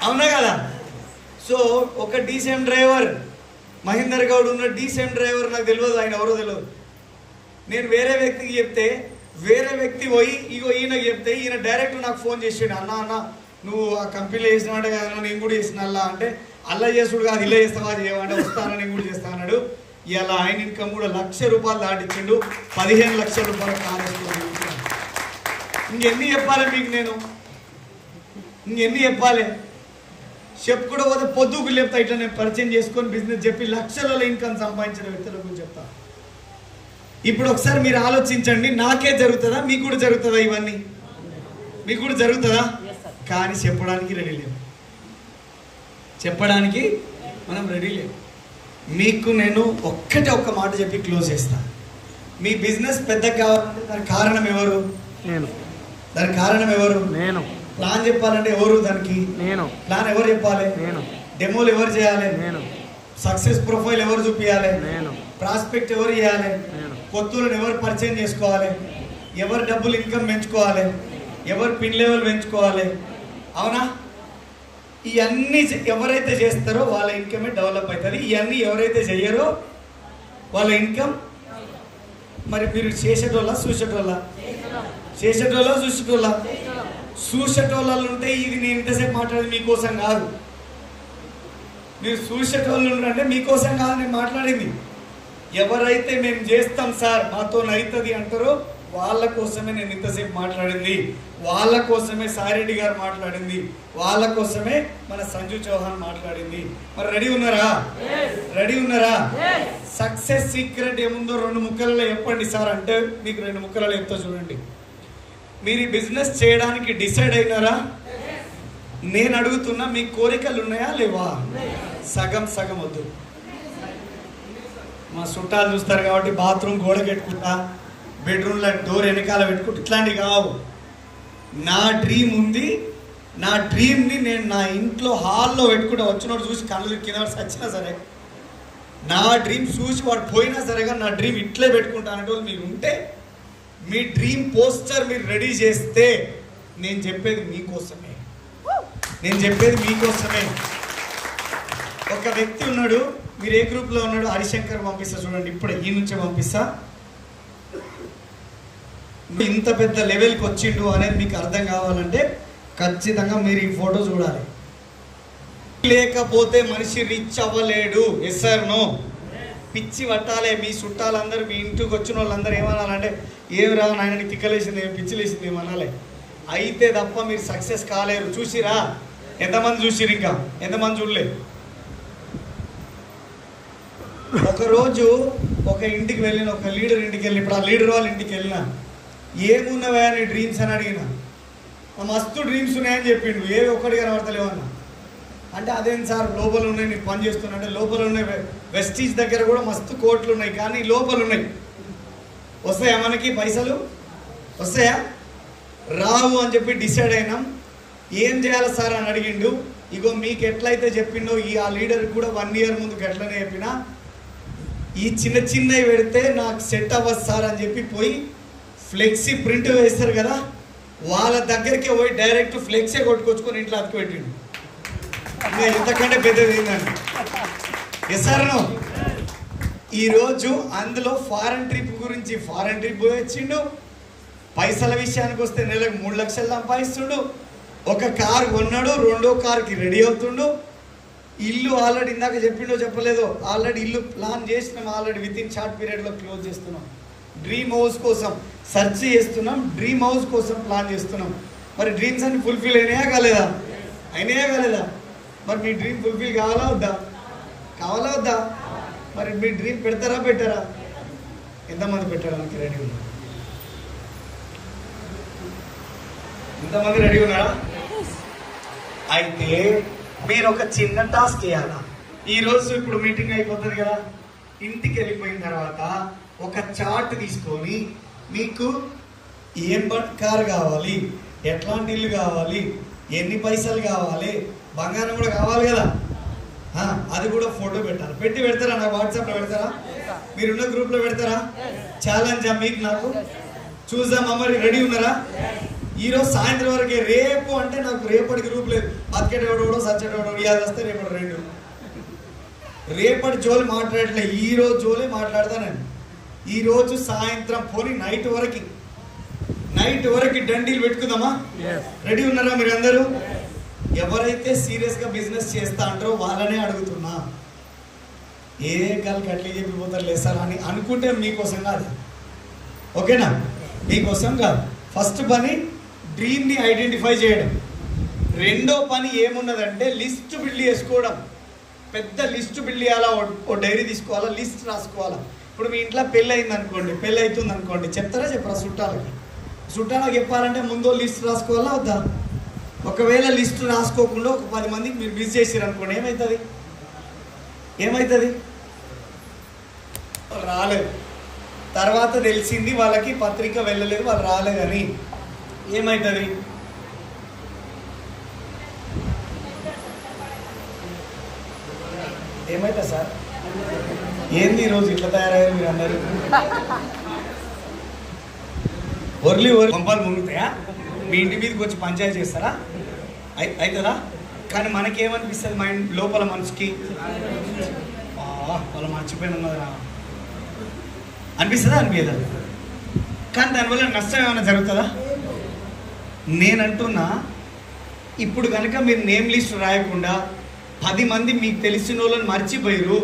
అవునా కదా. సో ఒక డీసీఎం డ్రైవర్ మహేందర్ గౌడ్ ఉన్న డీసీఎం డ్రైవర్ నాకు తెలియదు, ఆయన ఎవరో తెలియదు. నేను వేరే వ్యక్తికి చెప్తే వేరే వ్యక్తి పోయి ఇగో ఈయనకి చెప్తే ఈయన డైరెక్ట్ నాకు ఫోన్ చేసాడు. అన్న నువ్వు ఆ కంపెనీలో చేసినాడే కదా నేను కూడా చేసిన అల్లా అంటే అల్లా చేసుడు కాదు ఇలా చేస్తావా చేయమంటే వస్తానని నేను కూడా చేస్తా అన్నాడు. ఇలా ఆయన ఇన్కమ్ కూడా ₹1,00,000 దాటిచ్చిండు. 15 లక్షల రూపాయలు కాలేస్తున్నాడు. ఇంకెన్ని చెప్పాలి మీకు నేను, ఇంకెన్ని చెప్పాలి చెప్పుకుంటూ పోతే పొద్దుకు లేపుతా. ఇట్లా నేను పరిచయం చేసుకొని బిజినెస్ చెప్పి లక్షలలో ఇన్కమ్ సంపాదించిన వ్యక్తుల గురించి చెప్తా. ఇప్పుడు ఒకసారి మీరు ఆలోచించండి, నాకే జరుగుతుందా మీకు కూడా జరుగుతుందా? ఇవన్నీ మీకు కూడా జరుగుతుందా? కానీ చెప్పడానికి రెడీ లేవు, చెప్పడానికి మనం రెడీ లేవు. మీకు నేను ఒక్క మాట చెప్పి క్లోజ్ చేస్తాను. మీ బిజినెస్ పెద్ద కావాలంటే దానికి కారణం ఎవరు? నేను. దానికి కారణం ఎవరు? నేను. ప్లాన్ చెప్పాలంటే ఎవరు? దానికి నేను. ప్లాన్ ఎవరు చెప్పాలి? నేను. డెమోలు ఎవరు చేయాలి? నేను. సక్సెస్ ప్రొఫైల్ ఎవరు చూపించాలి? నేను. ప్రాస్పెక్ట్ ఎవరు చేయాలి? నేను. కొత్తలను ఎవరు పరిచయం చేసుకోవాలి? ఎవరు డబ్బులు ఇన్కమ్ పెంచుకోవాలి? ఎవరు పిన్ లెవెల్ పెంచుకోవాలి? అవునా? ఇవన్నీ ఎవరైతే చేస్తారో వాళ్ళ ఇన్కమే డెవలప్ అవుతుంది. ఇవన్నీ ఎవరైతే చెయ్యరో వాళ్ళ ఇన్కమ్. మరి మీరు చేసేటోళ్ళ చూసేటోళ్ళ? చేసేటోళ్ళ చూసేటోళ్ళ? చూసేటోళ్ళు ఉంటే ఇది నేను ఇంతసేపు మాట్లాడేది మీకోసం కాదు. మీరు చూసేటోళ్ళు అంటే మీకోసం కాదు నేను మాట్లాడింది. ఎవరైతే మేము చేస్తాం సార్ మాతో అవుతుంది అంటారో వాళ్ళ కోసమే నేను ఇంతసేపు మాట్లాడింది. వాళ్ళ కోసమే సాయిరెడ్డి గారు మాట్లాడింది. వాళ్ళ కోసమే మన సంజు చౌహాన్ మాట్లాడింది. మరి రెడీ ఉన్నారా? రెడీ ఉన్నారా? సక్సెస్ సీక్రెట్ ఏముందో 2 ముక్కలలో చెప్పండి సార్ అంటే మీకు 2 ముక్కలలో చెప్తా చూడండి. మీరు ఈ బిజినెస్ చేయడానికి డిసైడ్ అయినారా? నేను అడుగుతున్నా మీ కోరికలు ఉన్నాయా లేవా? సగం సగం వద్దు. మా చుట్టాలు చూస్తారు కాబట్టి బాత్రూమ్ గోడ పెట్టుకుంటా, బెడ్రూమ్లో డోర్ వెనకాల పెట్టుకుంటా, ఇట్లాంటివి కావు. నా డ్రీమ్ ఉంది. నా డ్రీమ్ని నేను నా ఇంట్లో హాల్లో పెట్టుకుంటా. వచ్చినోడు చూసి కళ్ళు కింద వచ్చినా సరే నా డ్రీమ్ చూసి వాడు పోయినా సరేగా నా డ్రీమ్ ఇట్లే పెట్టుకుంటా అనేటోళ్ళు మీరు ఉంటే మీ డ్రీమ్ పోస్టర్ మీరు రెడీ చేస్తే నేను చెప్పేది మీకోసమే. నేను చెప్పేది మీకోసమే. ఒక వ్యక్తి ఉన్నాడు, మీరు ఏ గ్రూప్లో ఉన్నాడు? హరిశంకర్ పంపిస్తా చూడండి, ఇప్పుడే ఈ నుంచే పంపిస్తా. ఇంత పెద్ద లెవెల్కి వచ్చిండు అనేది మీకు అర్థం కావాలంటే ఖచ్చితంగా మీరు ఈ ఫోటో చూడాలి. లేకపోతే మనిషి రిచ్ అవ్వలేడు. Yes sir no? పిచ్చి పట్టాలి. మీ చుట్టాలందరూ మీ ఇంటికి వచ్చిన వాళ్ళందరూ ఏమనాలంటే ఏమి రా నాయన తిక్కలేసింది ఏమి పిచ్చి లేసింది ఏమనాలి. అయితే తప్ప మీరు సక్సెస్ కాలేరు. చూసిరా? ఎంతమంది చూసిరు? ఇంకా ఎంతమంది చూడలేదు? ఒకరోజు ఒక ఇంటికి వెళ్ళిన, ఒక లీడర్ ఇంటికి వెళ్ళి, ఇప్పుడు ఆ లీడర్ వాళ్ళ ఇంటికి వెళ్ళినా ఏమున్నవా నీ డ్రీమ్స్ అని అడిగిన. మస్తు డ్రీమ్స్ ఉన్నాయని చెప్పిండు. ఏవి ఒక్కటి కనబడతలేవన్నా అంటే అదేం సార్ లోపల ఉన్నాయి నేను పని చేస్తున్నా అంటే లోపల ఉన్నాయి. వెస్టీజ్ దగ్గర కూడా మస్తు కోట్లు ఉన్నాయి కానీ లోపల ఉన్నాయి. వస్తాయా మనకి పైసలు? వస్తాయా? రావు అని చెప్పి డిసైడ్ అయినాం. ఏం చేయాలి సార్ అని అడిగిండు. ఇగో మీకు ఎట్లయితే చెప్పిండో ఆ లీడర్కి కూడా 1 ఇయర్ ముందుకు ఎట్లనే చెప్పినా ఈ చిన్నవి పెడితే నాకు సెట్ అవ్వదు సార్ అని చెప్పి పోయి ఫ్లెక్సీ ప్రింట్ వేస్తారు కదా వాళ్ళ దగ్గరికి పోయి డైరెక్ట్ ఫ్లెక్సే కొట్టుకొచ్చుకొని ఇంట్లో అతుకు పెట్టిండు. ఇంతకంటే పెద్దది ఏందండి? Yes sir no? ఈరోజు అందులో ఫారెన్ ట్రిప్ గురించి ఫారెన్ ట్రిప్ వచ్చిండు. పైసల విషయానికి వస్తే నెలకు 3 లక్షలు సంపాదిస్తుండు. ఒక కారు కొన్నాడు, 2వ కారుకి రెడీ అవుతుండు. ఇల్లు ఆల్రెడీ ఇందాక చెప్పిండో చెప్పలేదో ఆల్రెడీ ఇల్లు ప్లాన్ చేసినాం. ఆల్రెడీ వితిన్ షార్ట్ పీరియడ్లో క్లోజ్ చేస్తున్నాం. డ్రీమ్ హౌస్ కోసం సెర్చ్ చేస్తున్నాం. డ్రీమ్ హౌస్ కోసం ప్లాన్ చేస్తున్నాం. మరి డ్రీమ్స్ అన్ని ఫుల్ఫిల్ అయినాయా కాలేదా? అయినాయా కాలేదా? మరి మీ డ్రీమ్ ఫుల్ఫిల్ కావాలా వద్దా? కావాలా వద్దా? మరి మీ డ్రీమ్ పెడతారా పెట్టారా? ఎంతమంది పెట్టడానికి రెడీ ఉన్నారు? ఇంతమంది రెడీ ఉన్నారా? అయితే మీరు ఒక చిన్న టాస్క్ చేయాలా. ఈరోజు ఇప్పుడు మీటింగ్ అయిపోతుంది కదా, ఇంటికి వెళ్ళిపోయిన తర్వాత ఒక చార్ట్ తీసుకొని మీకు ఏం కారు కావాలి, ఎట్లాంటి ఇల్లు కావాలి, ఎన్ని పైసలు కావాలి, బంగారం కూడా కావాలి కదా, అది కూడా ఫోటో పెట్టాలి. పెడతారా? నాకు వాట్సాప్లో పెడతారా? మీరున్న గ్రూప్లో పెడతారా? ఛాలెంజా మీకు నాకు? చూద్దామా? మరి రెడీ ఉన్నారా? ఈరోజు సాయంత్రం వరకే. రేపు అంటే నాకు రేపటి గ్రూప్ లేదు. బతికేటోడు సచ్చేటోడు ఇవాళ వస్తే రేపటి 2. రేపటి జోలి మాట్లాడలే, ఈరోజు జోలి మాట్లాడతానండి. ఈరోజు సాయంత్రం పోని నైట్ వరకు డండీలు పెట్టుకుందామా? రెడీ ఉన్నారా మీరు అందరూ? ఎవరైతే సీరియస్గా బిజినెస్ చేస్తా అంటారో వాళ్ళనే అడుగుతున్నా. ఏ కాళ్ళకి అట్లే చెప్పిపోతారు లేసారా అని అనుకుంటే మీకోసం కాదు, ఓకేనా? మీకోసం కాదు. ఫస్ట్ పని డ్రీమ్ని ఐడెంటిఫై చేయడం. రెండో పని ఏమున్నదంటే లిస్ట్ బిల్డ్ చేసుకోవడం. పెద్ద లిస్ట్ బిల్డ్ చేయాలా, ఓ డైరీ తీసుకోవాలా, లిస్ట్ రాసుకోవాలా. ఇప్పుడు మీ ఇంట్లో పెళ్ళి అవుతుంది అనుకోండి, చెప్తారా చెప్పరా? చుట్టాలకు చెప్పాలంటే ముందు లిస్ట్ రాసుకోవాలా వద్దా? ఒకవేళ లిస్ట్ రాసుకోకుండా ఒక 10 మందికి మీరు మిస్ చేసారు అనుకోండి, ఏమవుతుంది? రాలేదు. తర్వాత తెలిసింది వాళ్ళకి పత్రిక వెళ్ళలేదు, వాళ్ళు రాలేదని. ఏమవుతుంది? ఏమవుతుంది సార్? ఏంది ఈరోజు ఇట్లా తయారయ్యారు మీరు అందరూ? ఒర్లి పంపాలు మునుగుతాయా? మీ ఇంటి మీదకి వచ్చి పంచాయతీ చేస్తారా? అవుతుందా? కానీ మనకేమనిపిస్తుంది మైండ్ లోపల మనసుకి? వాళ్ళు మర్చిపోయినదా అనిపిస్తుందా? అనిపించదా? కానీ దానివల్ల నష్టం ఏమైనా జరుగుతుందా? నేనంటున్నా, ఇప్పుడు కనుక మీరు నేమ్ లిస్ట్ రాయకుండా 10 మంది మీకు తెలిసిన వాళ్ళని మర్చిపోయారు,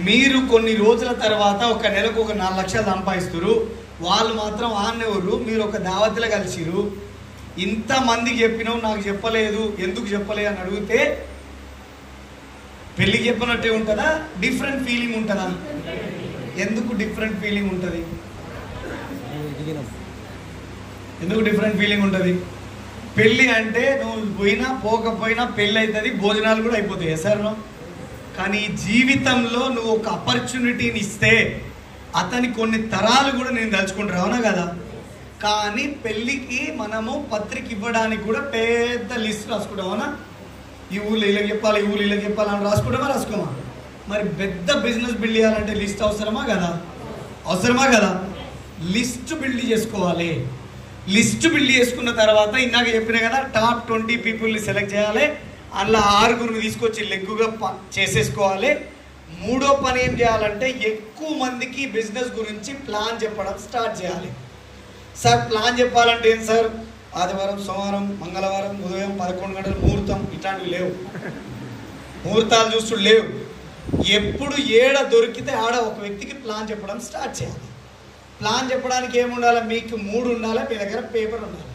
మీరు కొన్ని రోజుల తర్వాత ఒక నెలకు ఒక 4 లక్షలు సంపాదిస్తారు, వాళ్ళు మాత్రం ఆన్నెవరు, మీరు ఒక దావతిలో కలిసిరు, ఇంతమందికి చెప్పినావు నాకు చెప్పలేదు, ఎందుకు చెప్పలేదు అని అడిగితే పెళ్ళికి చెప్పినట్టే ఉంటుందా? డిఫరెంట్ ఫీలింగ్ ఉంటుందా? ఎందుకు డిఫరెంట్ ఫీలింగ్ ఉంటుంది? పెళ్ళి అంటే నువ్వు పోయినా పోకపోయినా పెళ్ళి అవుతుంది, భోజనాలు కూడా అయిపోతాయి సార్. కానీ జీవితంలో నువ్వు ఒక ఆపర్చునిటీని ఇస్తే అతని కొన్ని తరాలు కూడా నేను తలుచుకుంటారు, అవునా కదా? కానీ పెళ్ళికి మనము పత్రిక ఇవ్వడానికి కూడా పెద్ద లిస్ట్ రాసుకుంటాం, అవునా? ఈ ఊళ్ళో ఇలా చెప్పాలి, ఈ ఊళ్ళో ఇలా చెప్పాలని రాసుకోమా? మరి పెద్ద బిజినెస్ బిల్డ్ చేయాలంటే లిస్ట్ అవసరమా కదా? లిస్ట్ బిల్డ్ చేసుకోవాలి. లిస్ట్ బిల్డ్ చేసుకున్న తర్వాత ఇందాక చెప్పినా కదా, టాప్ 20 పీపుల్ని సెలెక్ట్ చేయాలి. అలా 6గురిని తీసుకొచ్చి లెగ్గుగా చేసేసుకోవాలి. మూడో పని ఏం చేయాలంటే ఎక్కువ మందికి బిజినెస్ గురించి ప్లాన్ చెప్పడం స్టార్ట్ చేయాలి. సార్ ప్లాన్ చెప్పాలంటే ఏం సార్? ఆదివారం, సోమవారం, మంగళవారం ఉదయం 11 గంటలు ముహూర్తం, ఇట్లాంటివి లేవు. ముహూర్తాలు చూస్తూ లేవు. ఎప్పుడు ఏడ దొరికితే ఆడ ఒక వ్యక్తికి ప్లాన్ చెప్పడం స్టార్ట్ చేయాలి. ప్లాన్ చెప్పడానికి ఏముండాలి? మీకు 3 ఉండాలి, మీ దగ్గర పేపర్ ఉండాలి.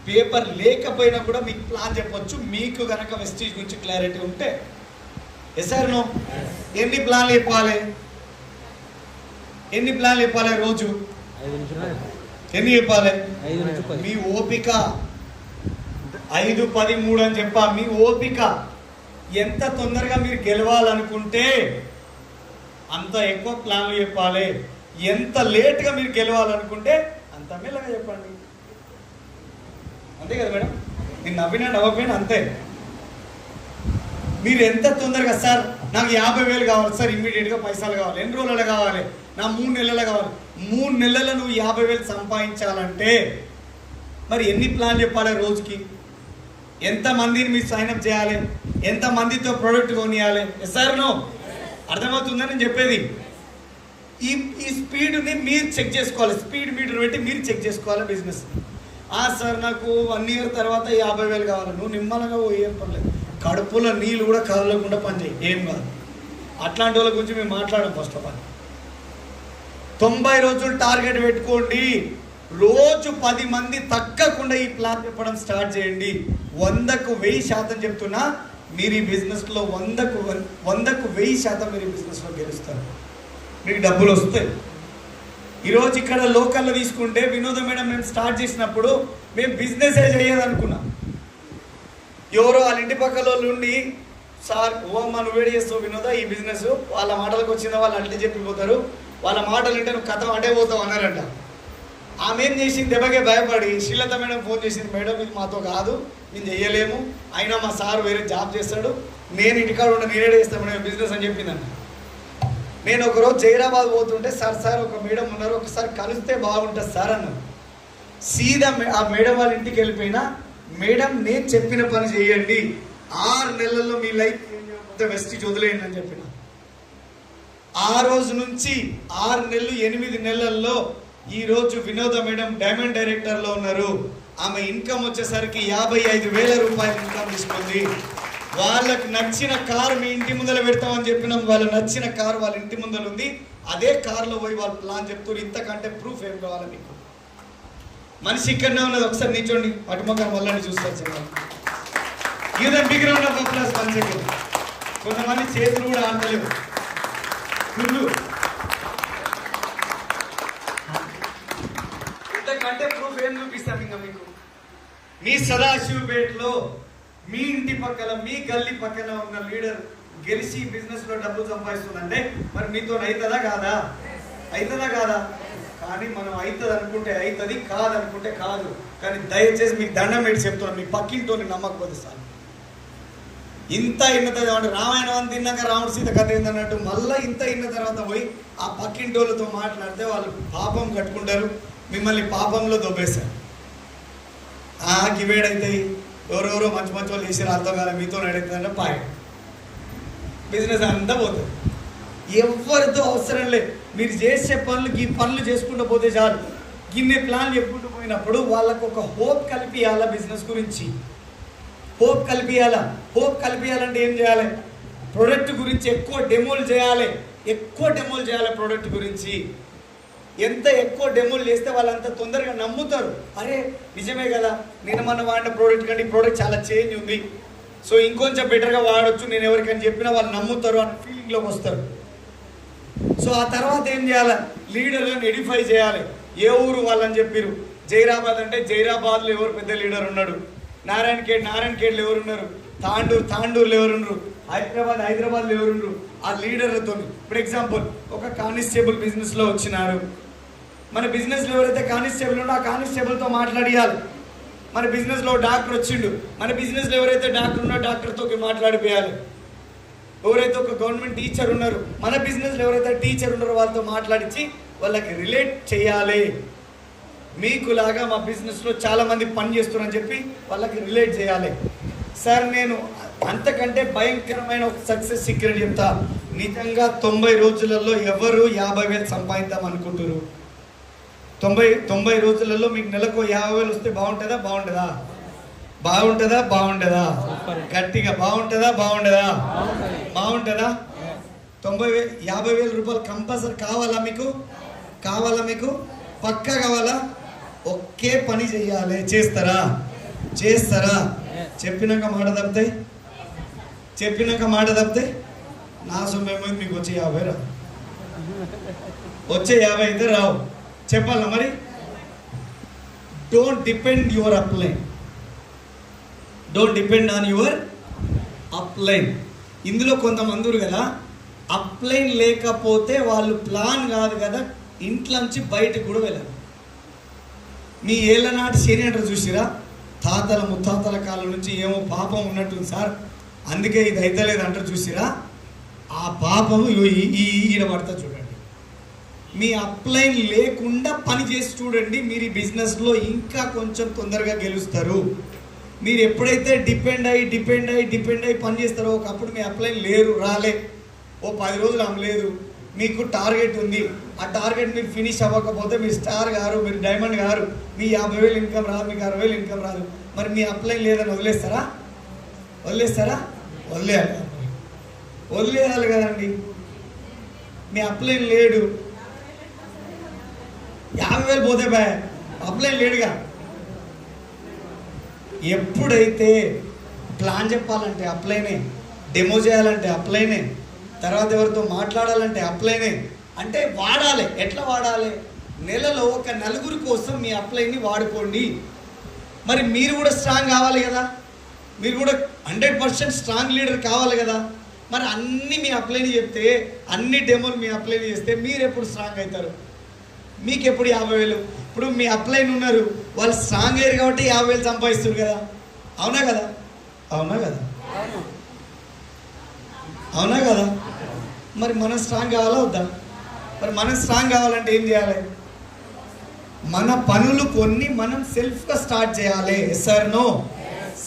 పేపర్ లేకపోయినా కూడా మీకు ప్లాన్ చెప్పొచ్చు, మీకు కనుక వెస్టీజ్ గురించి క్లారిటీ ఉంటే. Yes sir no? ఎన్ని ప్లాన్లు చెప్పాలి రోజు? ఎన్ని చెప్పాలి? మీ ఓపిక 5, 10, 3 అని చెప్పా. మీ ఓపిక ఎంత తొందరగా మీరు గెలవాలనుకుంటే అంత ఎక్కువ ప్లాన్లు చెప్పాలి. ఎంత లేట్గా మీరు గెలవాలనుకుంటే అంత మెల్లగా చెప్పండి. అంతే కదా మేడం? నేను నవ్వకపోయినా అంతే. మీరు ఎంత తొందరగా సార్ నాకు 50,000 కావాలి సార్, ఇమ్మీడియట్గా పైసలు కావాలి, ఎన్ని రోజులలో కావాలి? నా 3 నెలలు కావాలి. 3 నెలలు నువ్వు 50,000 సంపాదించాలంటే మరి ఎన్ని ప్లాన్ చెప్పాలి రోజుకి? ఎంతమందిని మీరు సైన్అప్ చేయాలి? ఎంతమందితో ప్రోడక్ట్ కొనియాలి? Sir no? అర్థమవుతుందని నేను చెప్పేది. ఈ స్పీడ్ని మీరు చెక్ చేసుకోవాలి. స్పీడ్ మీటర్ పెట్టి మీరు చెక్ చేసుకోవాలి బిజినెస్. సార్ నాకు 1 ఇయర్ తర్వాత 50,000 కావాలి. నువ్వు నిమ్మలంగా ఏం పర్లేదు, కడుపులో నీళ్ళు కూడా కదలకుండా పనిచేయి, ఏం కాదు. అట్లాంటి వాళ్ళ గురించి మేము మాట్లాడాం. ఫస్ట్ ఆఫ్ ఆల్ 90 రోజులు టార్గెట్ పెట్టుకోండి. రోజు 10 మంది తగ్గకుండా ఈ ప్లాన్ చెప్పడం స్టార్ట్ చేయండి. 100కు 1000% చెప్తున్నా, మీరు ఈ బిజినెస్లో 100కు 1000% మీరు ఈ బిజినెస్లో గెలుస్తారు. మీకు డబ్బులు వస్తాయి. ఈరోజు ఇక్కడ లోకల్లో తీసుకుంటే వినోద మేడం మేము స్టార్ట్ చేసినప్పుడు మేము బిజినెసే చేయదనుకున్నాం. ఎవరో వాళ్ళ ఇంటి పక్కల వాళ్ళు ఉండి, సార్ ఓ అమ్మ నువ్వేడి చేస్తావు వినోదా ఈ బిజినెస్, వాళ్ళ మాటలకు వచ్చిందా వాళ్ళు అంటే చెప్పిపోతారు, వాళ్ళ మాటలు వింటే నువ్వు కథ అటే పోతావు అన్నారంట. ఆమె ఏం చేసింది, దెబ్బకే భయపడి శ్రీలత మేడం ఫోన్ చేసింది, మేడం ఇది మాతో కాదు, మేము చెయ్యలేము, అయినా మా సార్ వేరే జాబ్ చేస్తాడు, నేను ఇంటికాడ ఉంటే నేనే చేస్తాను మేడం బిజినెస్ అని చెప్పిందంట. నేను ఒకరోజు జైరాబాద్ పోతుంటే, సార్ ఒక మేడం ఉన్నారు, ఒకసారి కలిస్తే బాగుంటుంది సార్ అన్నారు. సీదా ఆ మేడం వాళ్ళ ఇంటికి వెళ్ళిపోయినా, మేడం నేను చెప్పిన పని చేయండి, 6 నెలల్లో మీ లైఫ్ వెస్టిజ్ వదిలేయండి అని చెప్పిన. ఆ రోజు నుంచి 6 నెలలు 8 నెలల్లో ఈరోజు వినోద మేడం డైమండ్ డైరెక్టర్లో ఉన్నారు. ఆమె ఇన్కమ్ వచ్చేసరికి 55,000 రూపాయలు ఇన్కమ్ తీసుకుంది. వాళ్ళకి నచ్చిన కారు మీ ఇంటి ముందర పెడతామని చెప్పినాం, వాళ్ళకి నచ్చిన కారు వాళ్ళ ఇంటి ముందర ఉంది. అదే కారులో పోయి వాళ్ళు ప్లాన్ చెప్తారు. ఇంతకంటే ప్రూఫ్ ఏం కావాలి మీకు? మనిషి ఇక్కడనే ఉన్నది, ఒకసారి నిల్చోండి, అటుమకాన్ని మళ్ళీ చూస్తారు చెప్పండి. ఇదే బిగ్ రౌండ్ ఆఫ్ అప్లాస్ మనిషికి. కొంతమంది చేతులు కూడా ఆడలేవు ఫుల్లు. ఇంతకంటే ప్రూఫ్ ఏం చూపిస్తాం ఇంకా మీకు? మీ సదాశివపేటలో మీ ఇంటి పక్కన మీ గల్లీ పక్కన ఉన్న లీడర్ గెలిచి బిజినెస్ లో డబ్బులు సంపాదిస్తుందంటే మరి మీతో అవుతుందా కాదా? అవుతుందా కాదా? కానీ మనం అవుతుంది అనుకుంటే అవుతుంది, కాదనుకుంటే కాదు. కానీ దయచేసి మీకు దండం పెట్టి చెప్తున్నాను, మీ పక్కింటోని నమ్మకపోతే సార్. ఇంత ఇన్న తర్వాత రామాయణం తిన్నాక రాముడు సీత కథ ఏందన్నట్టు మళ్ళీ ఇంత ఇన్న తర్వాత పోయి ఆ పక్కింటోళ్ళతో మాట్లాడితే వాళ్ళు పాపం కట్టుకుంటారు, మిమ్మల్ని పాపంలో దొబ్బేస్తారు. గివేడైతాయి, ఎవరెవరో మంచి మంచి వాళ్ళు చేసారు అర్థం కాదు, మీతో నడుతుందంటే పాయ బిజినెస్ అంతా పోతుంది. ఎవరితో అవసరం లేదు, మీరు చేసే పనులు ఈ పనులు చేసుకుంటూ పోతే చాలు. గిన్నె ప్లాన్ చెప్పుకుంటూ పోయినప్పుడు వాళ్ళకు ఒక హోప్ కల్పియాలా, బిజినెస్ గురించి హోప్ కల్పియాలా. హోప్ కల్పియాలంటే ఏం చేయాలి? ప్రోడక్ట్ గురించి ఎక్కువ డెమోలు చేయాలి, ప్రోడక్ట్ గురించి. ఎంత ఎక్కువ డెమోలు చేస్తే వాళ్ళంత తొందరగా నమ్ముతారు. అరే నిజమే కదా, నేను మన వాడిన ప్రోడక్ట్ కంటే ఈ ప్రోడక్ట్ చాలా చేంజ్ ఉంది, సో ఇంకొంచెం బెటర్గా వాడచ్చు, నేను ఎవరికైనా చెప్పినా వాళ్ళు నమ్ముతారు అన్న ఫీలింగ్లోకి వస్తారు. సో ఆ తర్వాత ఏం చేయాలి? లీడర్లను ఎడిఫై చేయాలి. ఏ ఊరు వాళ్ళని చెప్పారు? జైరాబాద్ అంటే జైరాబాద్లో ఎవరు పెద్ద లీడర్ ఉన్నాడు, నారాయణఖేడ్లో ఎవరున్నారు, తాండూరులో ఎవరున్నారు, హైదరాబాద్లో ఎవరున్నారు, ఆ లీడర్లతో. ఫర్ ఎగ్జాంపుల్ ఒక కానిస్టేబుల్ బిజినెస్లో వచ్చినారు, మన బిజినెస్లో ఎవరైతే కానిస్టేబుల్ ఉండో ఆ కానిస్టేబుల్తో మాట్లాడియాలి. మన బిజినెస్లో డాక్టర్ వచ్చిండు, మన బిజినెస్లో ఎవరైతే డాక్టర్ ఉన్నారో డాక్టర్తో మాట్లాడిపోయాలి. ఎవరైతే ఒక గవర్నమెంట్ టీచర్ ఉన్నారు, మన బిజినెస్లో ఎవరైతే టీచర్ ఉన్నారో వాళ్ళతో మాట్లాడించి వాళ్ళకి రిలేట్ చేయాలి. మీకులాగా మా బిజినెస్లో చాలామంది పని చేస్తున్నారని చెప్పి వాళ్ళకి రిలేట్ చేయాలి. సార్ నేను అంతకంటే భయంకరమైన ఒక సక్సెస్ సీక్రెట్ చెప్తా. నిజంగా 90 రోజులలో ఎవరు 50,000 సంపాదిద్దాం అనుకుంటారు? 90 రోజులలో మీకు నెలకు 50,000 వస్తే బాగుంటుందా? గట్టిగా బాగుంటుందా? 50,000 రూపాయలు కంపల్సరీ కావాలా మీకు? పక్కా కావాలా? ఒకే పని చెయ్యాలి. చేస్తారా? చెప్పినాక మాట తప్పితే నా సొమ్ము మీకు వచ్చే 50 రావు, వచ్చే 50 అయితే రావు. చెప్పాలా మరి? Don't depend on your upline. ఇందులో కొంతమంది కదా, అప్లైన్ లేకపోతే వాళ్ళు ప్లాన్ కాదు కదా, ఇంట్లోంచి బయటకు కూడా వెళ్ళరు. మీ ఏళ్ళనాటి శని అంటారు చూసిరా, తాతల ముత్తాతల కాలం నుంచి ఏమో పాపం ఉన్నట్టుంది సార్, అందుకే ఇది అయితలేదు అంటారు చూసిరా, ఆ పాపము ఈడ పడతా చూడండి. మీ అప్లైన్ లేకుండా పని చేసి చూడండి, మీరు ఈ బిజినెస్లో ఇంకా కొంచెం తొందరగా గెలుస్తారు. మీరు ఎప్పుడైతే డిపెండ్ అయ్యి పని చేస్తారో, ఒకప్పుడు మీ అప్లైన్ రాలే, ఓ 10 రోజులు అమ్మలేదు, మీకు టార్గెట్ ఉంది, ఆ టార్గెట్ మీరు ఫినిష్ అవ్వకపోతే మీరు స్టార్ గారు, మీరు డైమండ్ గారు, మీ 50,000 ఇన్కమ్ రాదు, మీకు 60,000 ఇన్కమ్ రాదు. మరి మీ అప్లైన్ లేదని వదిలేస్తారా? వదిలేయాలి కదండి. మీ అప్లైన్ లేడు, 50,000 పోతే అప్లైన్ లేడుగా. ఎప్పుడైతే ప్లాన్ చెప్పాలంటే అప్లైనే, డెమో చేయాలంటే అప్లైనే, తర్వాత ఎవరితో మాట్లాడాలంటే అప్లైనే, అంటే వాడాలి. ఎట్లా వాడాలి? నెలలో ఒక 4 కోసం మీ అప్లైన్ని వాడుకోండి. మరి మీరు కూడా స్ట్రాంగ్ కావాలి కదా, మీరు కూడా 100% స్ట్రాంగ్ లీడర్ కావాలి కదా. మరి అన్నీ మీ అప్లైని చెప్తే, అన్ని డెమోలు మీ అప్లైని చేస్తే మీరు ఎప్పుడు స్ట్రాంగ్ అవుతారు? మీకు ఎప్పుడు 50,000? ఇప్పుడు మీ అప్లైన్ ఉన్నారు, వాళ్ళు స్ట్రాంగ్ అయ్యారు కాబట్టి 50,000 సంపాదిస్తారు కదా. అవునా కదా? అవునా కదా? అవునా కదా? మరి మనం స్ట్రాంగ్ కావాలా వద్దా? మరి మనం స్ట్రాంగ్ కావాలంటే ఏం చేయాలి? మన పనులు కొన్ని మనం సెల్ఫ్గా స్టార్ట్ చేయాలి. సార్ నో,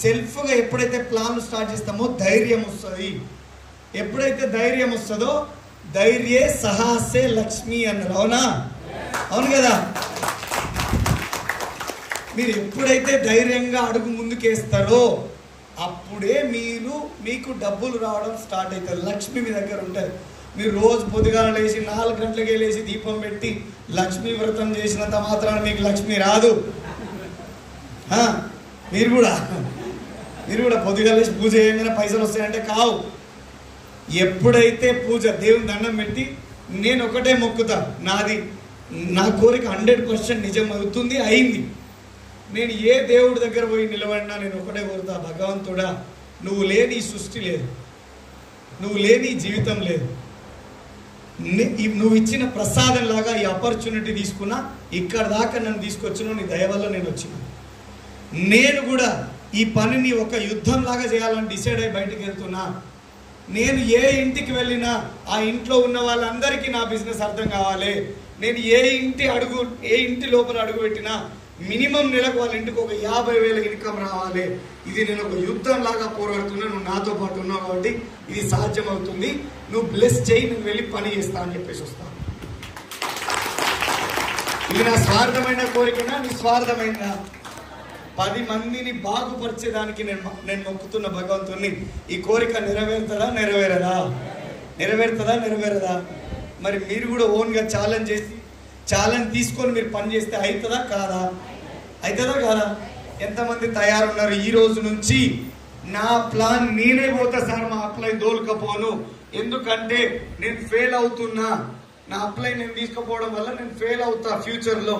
సెల్ఫ్గా ఎప్పుడైతే ప్లాన్లు స్టార్ట్ చేస్తామో ధైర్యం వస్తుంది. ఎప్పుడైతే ధైర్యం వస్తుందో, ధైర్యే సాహసే లక్ష్మి అన్నారు. అవునా? అవును కదా? మీరు ఎప్పుడైతే ధైర్యంగా అడుగు ముందుకేస్తారో అప్పుడే మీకు డబ్బులు రావడం స్టార్ట్ అవుతుంది. లక్ష్మి మీ దగ్గర ఉంటుంది. మీరు రోజు పొద్దుగాల లేచి 4 గంటలకే లేచి దీపం పెట్టి లక్ష్మీ వ్రతం చేసినంత మాత్రాన మీకు లక్ష్మి రాదు. మీరు కూడా పొద్దుగాల లేచి పూజ చేయగానే పైసలు వస్తాయంటే కావు. ఎప్పుడైతే పూజ దేవుని దండం పెట్టి నేను ఒకటే మొక్కుతా, నా కోరిక 100% నిజం అవుతుంది, అయింది. నేను ఏ దేవుడి దగ్గర పోయి నిలబడినా నేను ఒకటే కోరుతా, భగవంతుడా నువ్వు లేని ఈ సృష్టి లేదు, నువ్వు లేని ఈ జీవితం లేదు, నువ్వు ఇచ్చిన ప్రసాదం లాగా ఈ ఆపర్చునిటీ తీసుకున్నా, ఇక్కడ దాకా నన్ను తీసుకొచ్చినా నీ దయ వల్ల నేను వచ్చిన. నేను కూడా ఈ పనిని ఒక యుద్ధం లాగా చేయాలని డిసైడ్ అయ్యి బయటికి వెళ్తున్నా. నేను ఏ ఇంటికి వెళ్ళినా ఆ ఇంట్లో ఉన్న వాళ్ళందరికీ నా బిజినెస్ అర్థం కావాలి. నేను ఏ ఇంటి లోపల అడుగు పెట్టినా మినిమం నెలకు వాళ్ళ ఇంటికి ఒక 50,000 ఇన్కమ్ రావాలి. ఇది నేను ఒక యుద్ధం లాగా పోరాడుతున్నా. నువ్వు నాతో పాటు ఉన్నావు కాబట్టి ఇది సాధ్యమవుతుంది. నువ్వు బ్లెస్ చేయి, నేను వెళ్ళి పని చేస్తా అని చెప్పేసి వస్తాను. ఇది నా స్వార్థమైన కోరికనా, నిస్వార్థమైన? 10 మందిని బాగుపరిచేదానికి నేను మొక్కుతున్న భగవంతుని. ఈ కోరిక నెరవేరుతుందా నెరవేరదా? నెరవేరుతుందా నెరవేరదా? మరి మీరు కూడా ఓన్గా ఛాలెంజ్ తీసుకొని మీరు పని చేస్తే అవుతుందా కాదా? అవుతుందా కాదా? ఎంతమంది తయారున్నారు? ఈ రోజు నుంచి నా ప్లాన్ నేనే పోతా సార్, మా అప్లై దోలుకపోను, ఎందుకంటే నేను ఫెయిల్ అవుతున్నా, నా అప్లై నేను తీసుకుపోవడం వల్ల నేను ఫెయిల్ అవుతా ఫ్యూచర్లో,